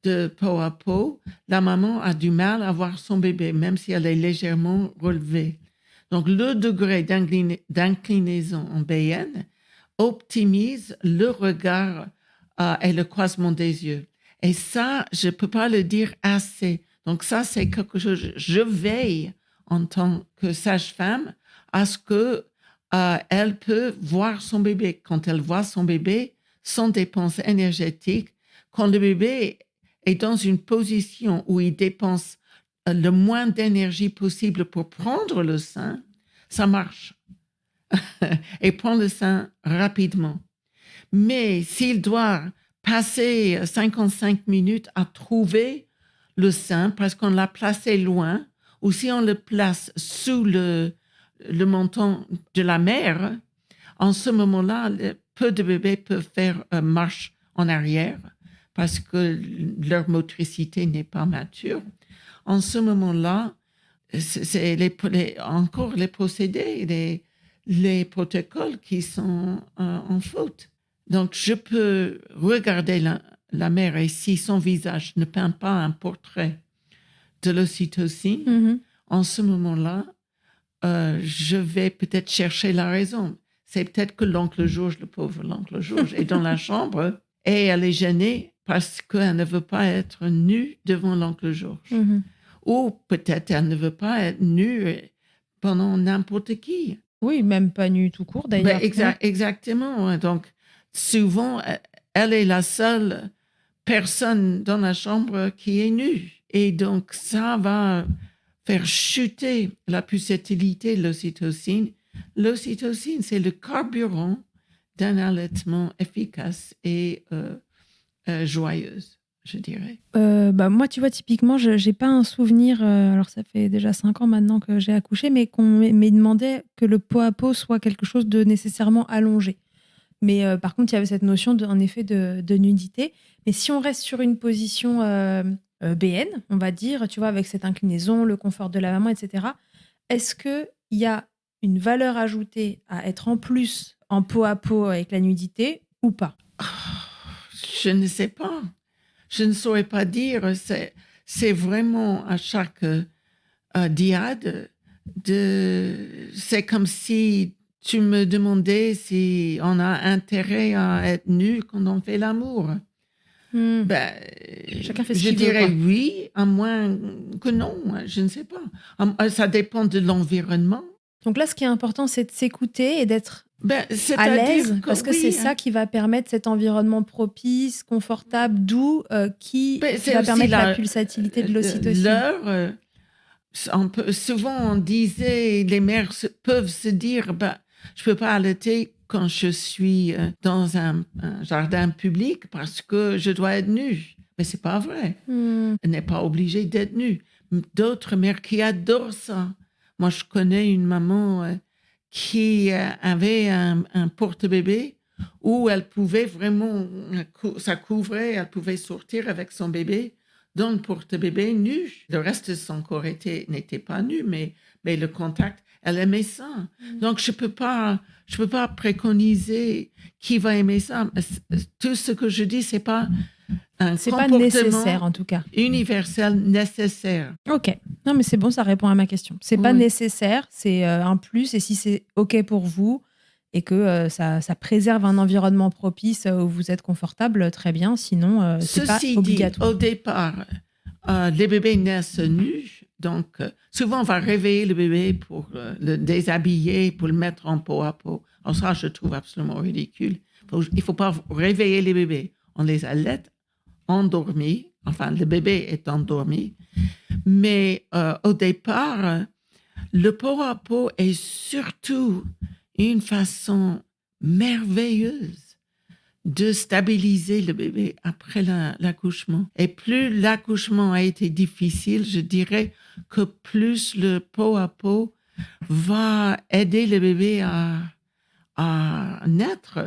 de peau à peau, la maman a du mal à voir son bébé, même si elle est légèrement relevée. Donc, le degré d'inclinaison en BN optimise le regard et le croisement des yeux. Et ça, je ne peux pas le dire assez. Donc, ça, c'est quelque chose, je veille en tant que sage-femme à ce qu'elle peut voir son bébé. Quand elle voit son bébé, sans dépense énergétique, quand le bébé est dans une position où il dépense le moins d'énergie possible pour prendre le sein, ça marche. Et prend le sein rapidement. Mais s'il doit passer 55 minutes à trouver le sein parce qu'on l'a placé loin, ou si on le place sous le menton de la mère, en ce moment-là, peu de bébés peuvent faire marche en arrière parce que leur motricité n'est pas mature. En ce moment-là, c'est encore les procédés, les protocoles qui sont en faute. Donc, je peux regarder la mère et si son visage ne peint pas un portrait de l'ocytocine, en ce moment-là, je vais peut-être chercher la raison. C'est peut-être que l'oncle Georges, le pauvre l'oncle Georges, est dans la chambre et elle est gênée parce qu'elle ne veut pas être nue devant l'oncle Georges. Ou peut-être elle ne veut pas être nue pendant n'importe qui. Oui, même pas nue tout court d'ailleurs. Exactement. Donc, souvent, elle est la seule personne dans la chambre qui est nue. Et donc, ça va faire chuter la pulsatilité de l'ocytocine. L'ocytocine, c'est le carburant d'un allaitement efficace et joyeuse, je dirais. Moi, tu vois, typiquement, je n'ai pas un souvenir, alors ça fait déjà 5 ans maintenant que j'ai accouché, mais qu'on m'ait demandé que le pot à pot soit quelque chose de nécessairement allongé. Mais par contre, il y avait cette notion, en effet, de nudité. Mais si on reste sur une position BN, on va dire, tu vois, avec cette inclinaison, le confort de la maman, etc., est-ce qu'il y a une valeur ajoutée à être en plus en pot à pot avec la nudité ou pas? Je ne sais pas. Je ne saurais pas dire. C'est vraiment à chaque diade. C'est comme si tu me demandais si on a intérêt à être nu quand on fait l'amour. Chacun fait ce je qu'il dirais veut, quoi. Oui, à moins que non. Je ne sais pas. Ça dépend de l'environnement. Donc là, ce qui est important, c'est de s'écouter et d'être à c'est-à-dire l'aise, parce que c'est ça qui va permettre cet environnement propice, confortable, doux, qui va permettre la pulsatilité de l'ocytocine. Souvent, on disait, les mères peuvent se dire, je peux pas allaiter quand je suis dans un jardin public parce que je dois être nue. Mais c'est pas vrai. Elle n'est pas obligée d'être nue. D'autres mères qui adorent ça. Moi, je connais une maman qui avait un porte-bébé où elle pouvait vraiment, ça couvrait, elle pouvait sortir avec son bébé dans le porte-bébé nu. Le reste de son corps n'était pas nu, mais le contact, elle aimait ça. Donc, je peux pas préconiser qui va aimer ça. Tout ce que je dis, c'est pas un comportement pas nécessaire, en tout cas. Universel nécessaire. Ok. Non, mais c'est bon, ça répond à ma question. C'est pas nécessaire, c'est un plus. Et si c'est ok pour vous et que ça préserve un environnement propice où vous êtes confortable, très bien. Sinon, c'est pas obligatoire. Au départ, les bébés naissent nus. Donc, souvent, on va réveiller le bébé pour le déshabiller, pour le mettre en pot à pot. Alors ça, je trouve absolument ridicule. Il ne faut pas réveiller les bébés. On les allaite endormis. Enfin, le bébé est endormi. Mais au départ, le pot à pot est surtout une façon merveilleuse de stabiliser le bébé après l'accouchement. Et plus l'accouchement a été difficile, je dirais que plus le pot à pot va aider le bébé à naître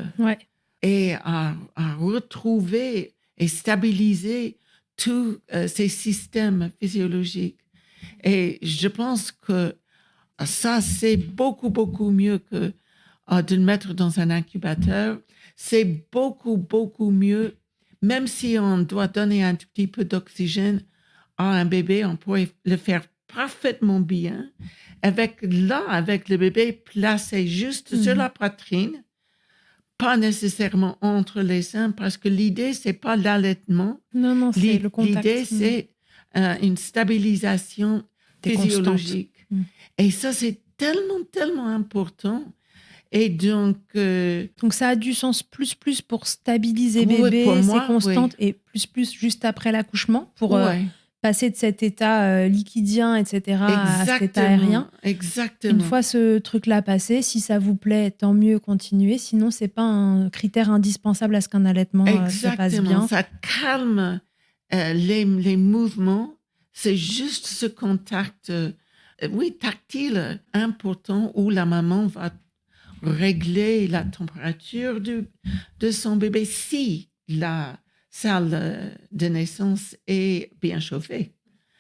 et à retrouver et stabiliser tous ces systèmes physiologiques. Et je pense que ça, c'est beaucoup, beaucoup mieux que de le mettre dans un incubateur. C'est beaucoup, beaucoup mieux. Même si on doit donner un tout petit peu d'oxygène à un bébé, on pourrait le faire parfaitement bien avec le bébé placé juste sur la poitrine, pas nécessairement entre les seins, parce que l'idée, c'est pas l'allaitement. Non, c'est le contact. L'idée, c'est une stabilisation physiologique. Et ça, c'est tellement, tellement important. Et donc ça a du sens plus pour stabiliser bébé, c'est constante, et plus juste après l'accouchement pour passer de cet état liquidien, etc., à cet état aérien. Exactement. Une fois ce truc-là passé, si ça vous plaît, tant mieux, continuez. Sinon, c'est pas un critère indispensable à ce qu'un allaitement se passe bien. Ça calme les mouvements. C'est juste ce contact, tactile, important, où la maman va régler la température de son bébé si la salle de naissance est bien chauffée.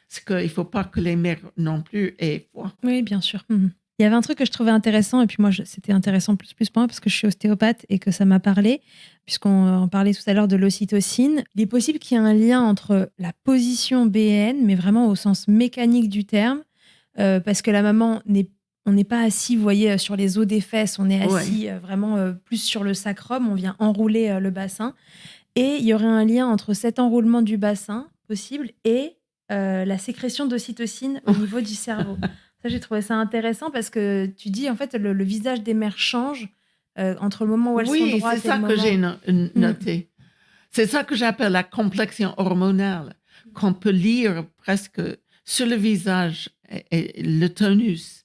Parce qu'il ne faut pas que les mères non plus aient froid. Oui, bien sûr. Il y avait un truc que je trouvais intéressant, et puis moi, c'était intéressant plus pour moi parce que je suis ostéopathe et que ça m'a parlé, puisqu'on parlait tout à l'heure de l'ocytocine. Il est possible qu'il y ait un lien entre la position BN, mais vraiment au sens mécanique du terme, parce que la maman on n'est pas assis, vous voyez, sur les os des fesses, on est assis vraiment plus sur le sacrum, on vient enrouler le bassin. Et il y aurait un lien entre cet enroulement du bassin possible et la sécrétion d'ocytocine au niveau du cerveau. Ça, j'ai trouvé ça intéressant parce que tu dis, en fait, le visage des mères change entre le moment où elles sont droites et le moment... Oui, c'est ça que j'ai noté. C'est ça que j'appelle la complexion hormonale, qu'on peut lire presque sur le visage et le tonus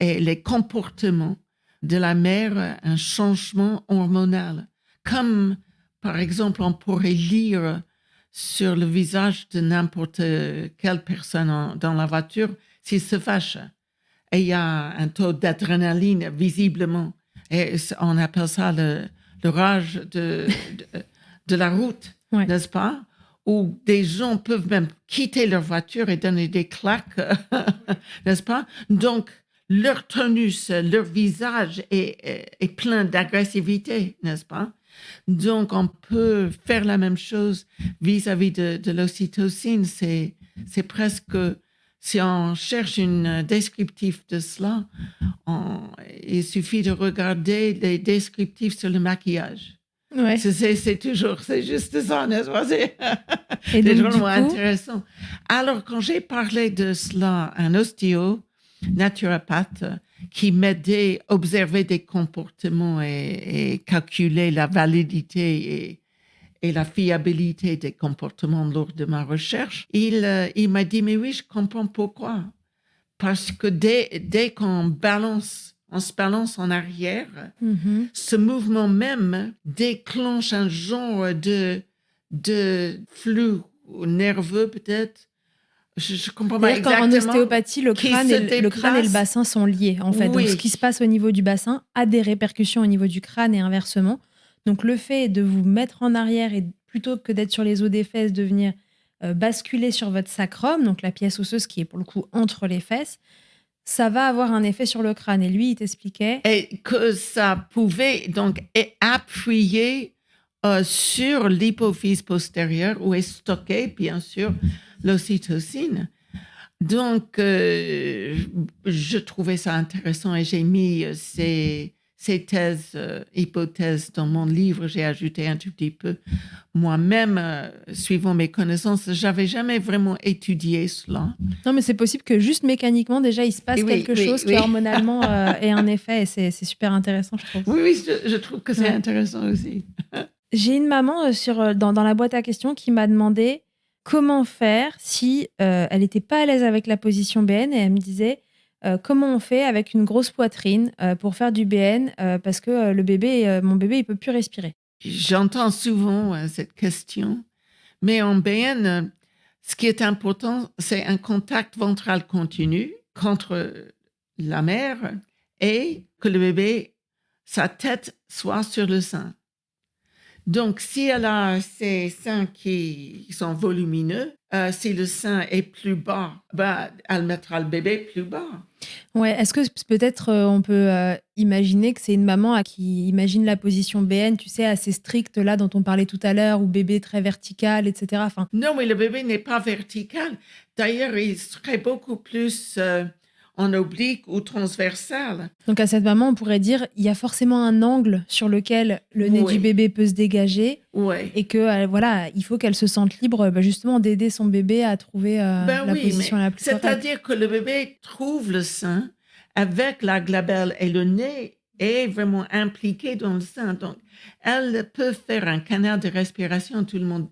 et les comportements de la mère, un changement hormonal. Comme, par exemple, on pourrait lire sur le visage de n'importe quelle personne dans la voiture s'il se fâche. Et il y a un taux d'adrénaline visiblement. Et on appelle ça le rage de la route, n'est-ce pas? Où des gens peuvent même quitter leur voiture et donner des claques, n'est-ce pas? Donc, leur tonus, leur visage est plein d'agressivité, n'est-ce pas? Donc, on peut faire la même chose vis-à-vis de l'ocytocine. C'est presque, si on cherche un descriptif de cela, il suffit de regarder les descriptifs sur le maquillage. Ouais. C'est juste ça, n'est-ce pas? C'est vraiment intéressant. Alors, quand j'ai parlé de cela à un ostéo, naturopathe, qui m'aidait à observer des comportements et calculer la validité et la fiabilité des comportements lors de ma recherche, il m'a dit, mais oui, je comprends pourquoi. Parce que dès qu'on se balance en arrière, ce mouvement même déclenche un genre de flux nerveux peut-être. Je comprends pas exactement. En ostéopathie, le crâne et le bassin sont liés, en fait. Oui. Donc, ce qui se passe au niveau du bassin a des répercussions au niveau du crâne et inversement. Donc, le fait de vous mettre en arrière et plutôt que d'être sur les os des fesses, de venir basculer sur votre sacrum, donc la pièce osseuse qui est pour le coup entre les fesses, ça va avoir un effet sur le crâne. Et lui, il t'expliquait... Et que ça pouvait donc appuyer sur l'hypophyse postérieure où est stockée, bien sûr, l'ocytocine. Donc, je trouvais ça intéressant et j'ai mis ces hypothèses dans mon livre. J'ai ajouté un tout petit peu moi-même, suivant mes connaissances. J'avais jamais vraiment étudié cela. Non, mais c'est possible que juste mécaniquement, déjà, il se passe quelque chose qui hormonalement ait un effet et c'est super intéressant, je trouve. Oui, je trouve que c'est intéressant aussi. J'ai une maman dans la boîte à questions qui m'a demandé comment faire si elle n'était pas à l'aise avec la position BN et elle me disait comment on fait avec une grosse poitrine pour faire du BN parce que mon bébé il peut plus respirer. J'entends souvent cette question, mais en BN, ce qui est important, c'est un contact ventral continu contre la mère et que le bébé, sa tête soit sur le sein. Donc, si elle a ses seins qui sont volumineux, si le sein est plus bas, elle mettra le bébé plus bas. Ouais, est-ce que peut-être on peut imaginer que c'est une maman qui imagine la position BN, tu sais, assez stricte, là, dont on parlait tout à l'heure, où bébé très vertical, etc. Enfin... Non, mais le bébé n'est pas vertical. D'ailleurs, il serait beaucoup plus... en oblique ou transversal. Donc à cette maman, on pourrait dire il y a forcément un angle sur lequel le nez du bébé peut se dégager et que voilà, il faut qu'elle se sente libre justement d'aider son bébé à trouver la position la plus correcte. C'est-à-dire que le bébé trouve le sein avec la glabelle et le nez est vraiment impliqué dans le sein. Donc, elle peut faire un canal de respiration. Tout le monde,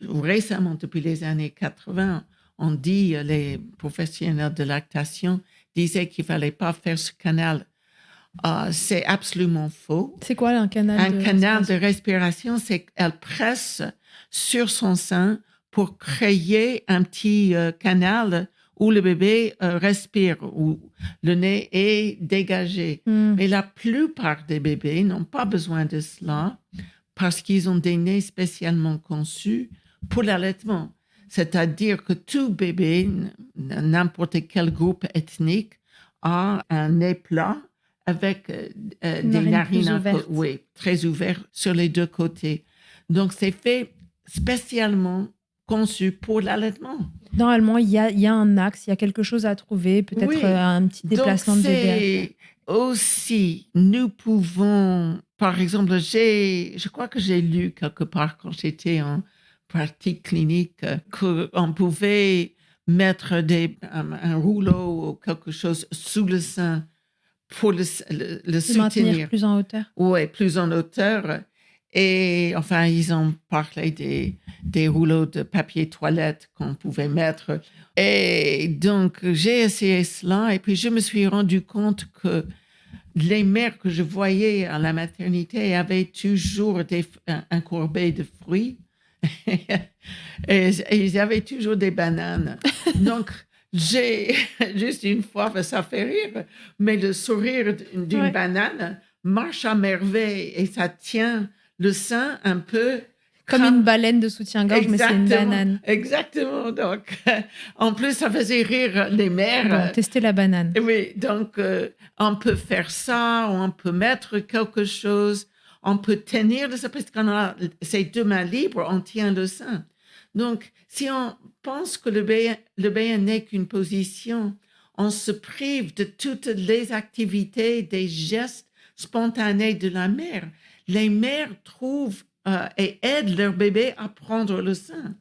récemment, depuis les années 80, on dit, les professionnels de lactation disaient qu'il ne fallait pas faire ce canal. C'est absolument faux. C'est quoi un canal Un canal de respiration, c'est qu'elle presse sur son sein pour créer un petit canal où le bébé respire, où le nez est dégagé. Mais la plupart des bébés n'ont pas besoin de cela parce qu'ils ont des nez spécialement conçus pour l'allaitement. C'est-à-dire que tout bébé, n'importe quel groupe ethnique, a un nez plat avec des narines très ouvertes sur les deux côtés. Donc, c'est fait spécialement conçu pour l'allaitement. Normalement, il y a un axe, il y a quelque chose à trouver, peut-être un petit déplacement de bébé. aussi, nous pouvons, par exemple, je crois que j'ai lu quelque part quand j'étais en pratique clinique qu'on pouvait mettre un rouleau ou quelque chose sous le sein pour le soutenir. Maintenir plus en hauteur. Oui, plus en hauteur. Et enfin, ils ont parlé des rouleaux de papier toilette qu'on pouvait mettre. Et donc, j'ai essayé cela et puis je me suis rendu compte que les mères que je voyais à la maternité avaient toujours un corbeille de fruits et ils avaient toujours des bananes. Donc, j'ai juste une fois, ça fait rire, mais le sourire d'une banane marche à merveille et ça tient le sein un peu comme une baleine de soutien-gorge, mais c'est une banane. Exactement. Donc, en plus, ça faisait rire les mères. Bon, tester la banane. Oui, donc on peut faire ça, on peut mettre quelque chose, on peut tenir le sein, parce qu'on a ses deux mains libres, on tient le sein. Donc, si on pense que le bébé n'est qu'une position, on se prive de toutes les activités, des gestes spontanés de la mère. Les mères trouvent et aident leur bébé à prendre le sein.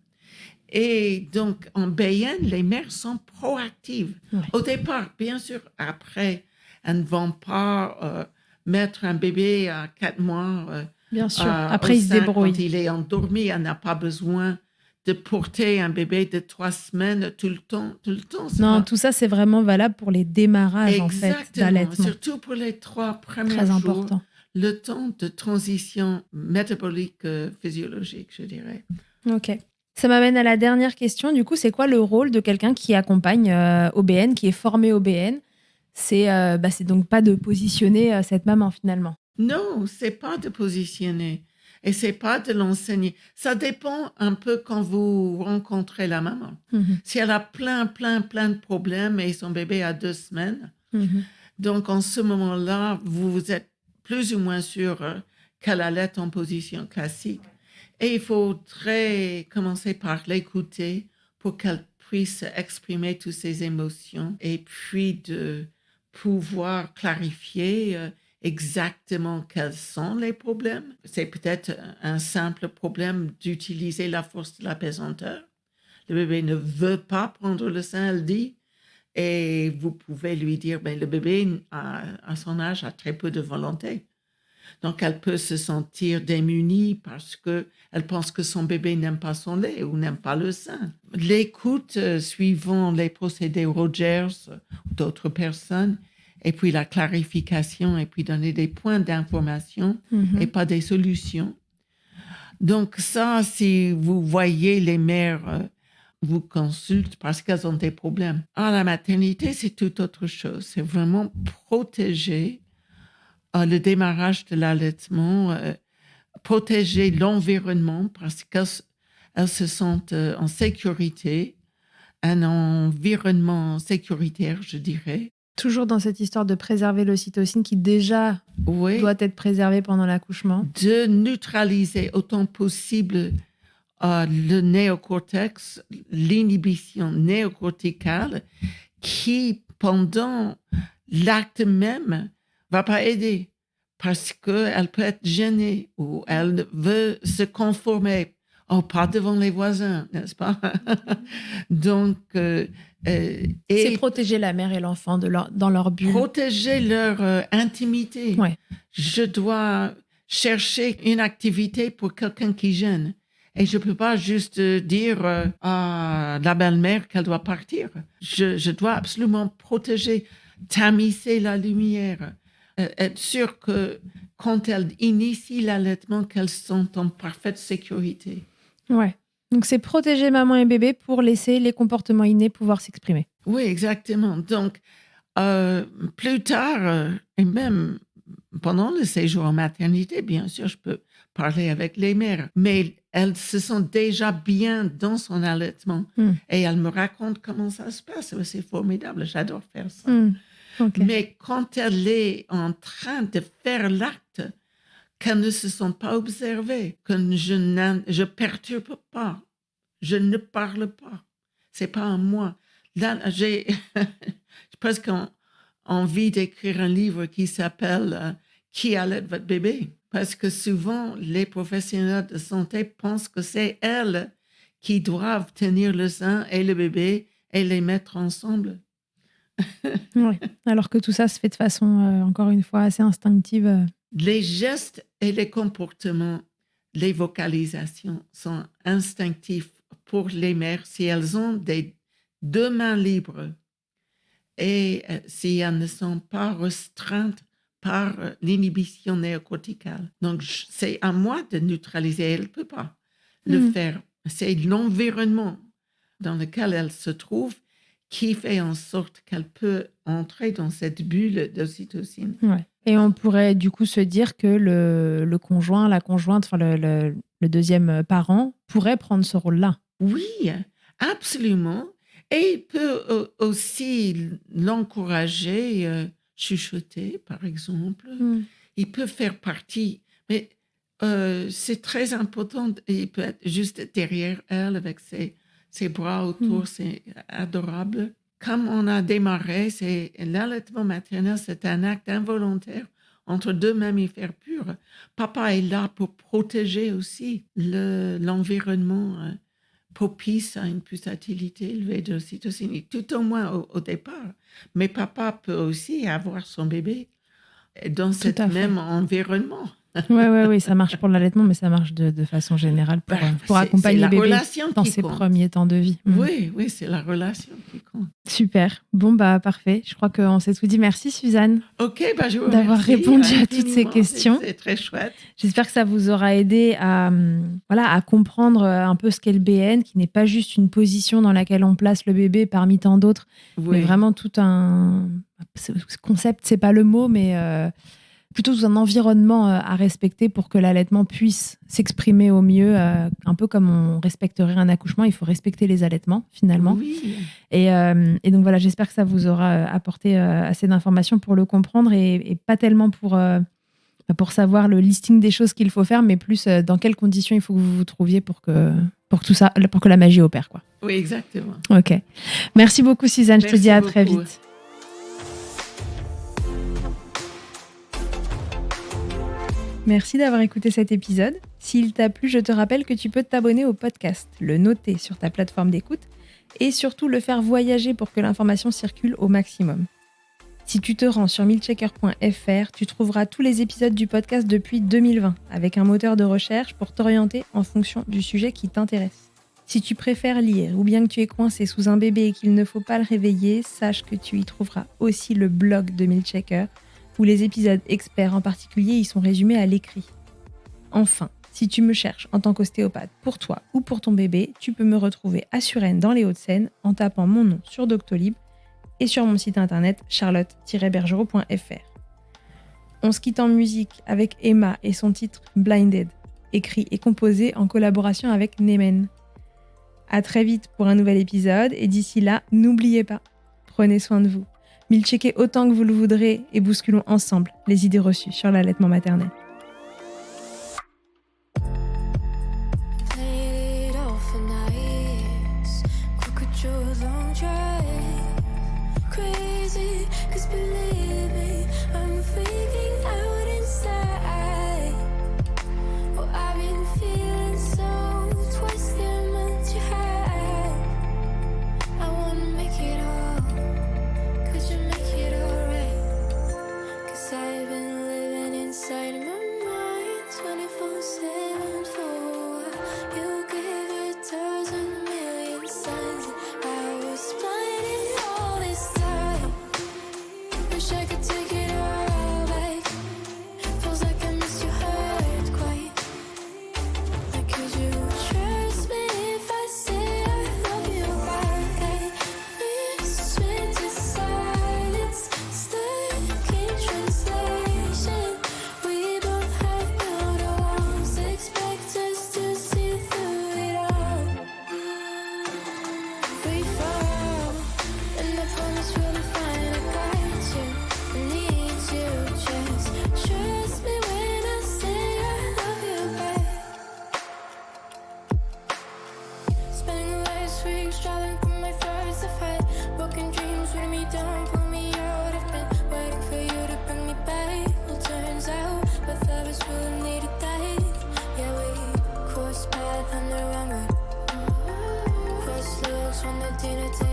Et donc, en BN, les mères sont proactives. Oui. Au départ, bien sûr, après, elles ne vont pas mettre un bébé à 4 mois. Bien sûr, après, il se débrouille. Quand il est endormi, elle n'a pas besoin de porter un bébé de 3 semaines tout le temps. Non, tout ça, c'est vraiment valable pour les démarrages, en fait, d'allaitement. Surtout pour les 3 premiers Très jours. important. Le temps de transition métabolique physiologique, je dirais. OK. Ça m'amène à la dernière question. Du coup, c'est quoi le rôle de quelqu'un qui accompagne OBN, qui est formé OBN? C'est donc pas de positionner cette maman, finalement. Non, c'est pas de positionner. Et c'est pas de l'enseigner. Ça dépend un peu quand vous rencontrez la maman. Mm-hmm. Si elle a plein de problèmes et son bébé a 2 semaines, donc en ce moment-là, vous êtes plus ou moins sûr qu'elle allait en position classique. Et il faudrait commencer par l'écouter pour qu'elle puisse exprimer toutes ses émotions et puis de pouvoir clarifier exactement quels sont les problèmes. C'est peut-être un simple problème d'utiliser la force de la pesanteur. Le bébé ne veut pas prendre le sein, elle dit. Et vous pouvez lui dire, le bébé, à son âge, a très peu de volonté. Donc, elle peut se sentir démunie parce qu'elle pense que son bébé n'aime pas son lait ou n'aime pas le sein. L'écoute suivant les procédés Rogers ou d'autres personnes, et puis la clarification, et puis donner des points d'information et pas des solutions. Donc ça, si vous voyez les mères vous consultent parce qu'elles ont des problèmes. À la maternité, c'est tout autre chose. C'est vraiment protéger le démarrage de l'allaitement, protéger l'environnement parce qu'elles se sentent en sécurité, un environnement sécuritaire, je dirais. Toujours dans cette histoire de préserver l'ocytocine qui déjà doit être préservée pendant l'accouchement. De neutraliser autant possible le néocortex, l'inhibition néocorticale qui, pendant l'acte même, va pas aider parce qu'elle peut être gênée ou elle veut se conformer. Oh, pas devant les voisins, n'est-ce pas? Donc, c'est protéger la mère et l'enfant dans leur bulle. Protéger leur intimité. Ouais. Je dois chercher une activité pour quelqu'un qui gêne. Et je ne peux pas juste dire à la belle-mère qu'elle doit partir. Je dois absolument protéger, tamiser la lumière, être sûr que quand elle initie l'allaitement, qu'elles sont en parfaite sécurité. Ouais. Donc, c'est protéger maman et bébé pour laisser les comportements innés pouvoir s'exprimer. Oui, exactement. Donc, plus tard, et même pendant le séjour en maternité, bien sûr, je peux parler avec les mères, mais elles se sentent déjà bien dans son allaitement et elles me racontent comment ça se passe. C'est formidable, j'adore faire ça. Okay. Mais quand elle est en train de faire l'acte, qu'elle ne se sent pas observée, que je perturbe pas, je ne parle pas. C'est pas à moi. Là, j'ai presque envie d'écrire un livre qui s'appelle « Qui allait votre bébé ?» Parce que souvent, les professionnels de santé pensent que c'est elles qui doivent tenir le sein et le bébé et les mettre ensemble. Oui, alors que tout ça se fait de façon, encore une fois, assez instinctive. Les gestes et les comportements, les vocalisations sont instinctifs pour les mères si elles ont des 2 mains libres et si elles ne sont pas restreintes par l'inhibition néocorticale. Donc, c'est à moi de neutraliser. Elle ne peut pas le faire. C'est l'environnement dans lequel elle se trouve qui fait en sorte qu'elle peut entrer dans cette bulle d'ocytocine. Ouais. Et on pourrait du coup se dire que le conjoint, la conjointe, enfin le deuxième parent pourrait prendre ce rôle-là. Oui, absolument. Et il peut aussi l'encourager, chuchoter, par exemple. Il peut faire partie, mais c'est très important. Il peut être juste derrière elle avec ses bras autour, c'est adorable. Comme on a démarré, l'allaitement maternel, c'est un acte involontaire entre 2 mammifères purs. Papa est là pour protéger aussi l'environnement propice à une pulsatilité élevée d'ocytocine, tout au moins au départ. Mais papa peut aussi avoir son bébé dans cet même environnement. Oui, ça marche pour l'allaitement, mais ça marche de façon générale pour accompagner le bébé dans ses premiers temps de vie. Oui, c'est la relation qui compte. Super. Bon, parfait. Je crois qu'on s'est tout dit. Merci, Suzanne. Ok, je vous d'avoir remercie répondu à toutes ces questions. C'est très chouette. J'espère que ça vous aura aidé à comprendre un peu ce qu'est le BN, qui n'est pas juste une position dans laquelle on place le bébé parmi tant d'autres, mais vraiment tout un... Ce concept, c'est pas le mot, mais... plutôt un environnement à respecter pour que l'allaitement puisse s'exprimer au mieux, un peu comme on respecterait un accouchement. Il faut respecter les allaitements, finalement. Oui. Et donc voilà, j'espère que ça vous aura apporté assez d'informations pour le comprendre et pas tellement pour savoir le listing des choses qu'il faut faire, mais plus dans quelles conditions il faut que vous vous trouviez pour que la magie opère, quoi. Oui, exactement. Ok. Merci beaucoup, Suzanne. Je te dis à très vite. Merci d'avoir écouté cet épisode. S'il t'a plu, je te rappelle que tu peux t'abonner au podcast, le noter sur ta plateforme d'écoute et surtout le faire voyager pour que l'information circule au maximum. Si tu te rends sur milchecker.fr, tu trouveras tous les épisodes du podcast depuis 2020 avec un moteur de recherche pour t'orienter en fonction du sujet qui t'intéresse. Si tu préfères lire ou bien que tu es coincé sous un bébé et qu'il ne faut pas le réveiller, sache que tu y trouveras aussi le blog de Milchecker où les épisodes experts en particulier y sont résumés à l'écrit. Enfin, si tu me cherches en tant qu'ostéopathe pour toi ou pour ton bébé, tu peux me retrouver à Suresnes dans les Hauts-de-Seine en tapant mon nom sur Doctolib et sur mon site internet charlotte-bergerot.fr. On se quitte en musique avec Emma et son titre Blinded, écrit et composé en collaboration avec Nemen. À très vite pour un nouvel épisode et d'ici là, n'oubliez pas, prenez soin de vous. Milchecker autant que vous le voudrez et bousculons ensemble les idées reçues sur l'allaitement maternel. Traveling through my first fight, broken dreams weighing me down, pull me out of bed. just really needed that. Yeah, we crossed paths on the wrong road. Cross looks from the dinner table.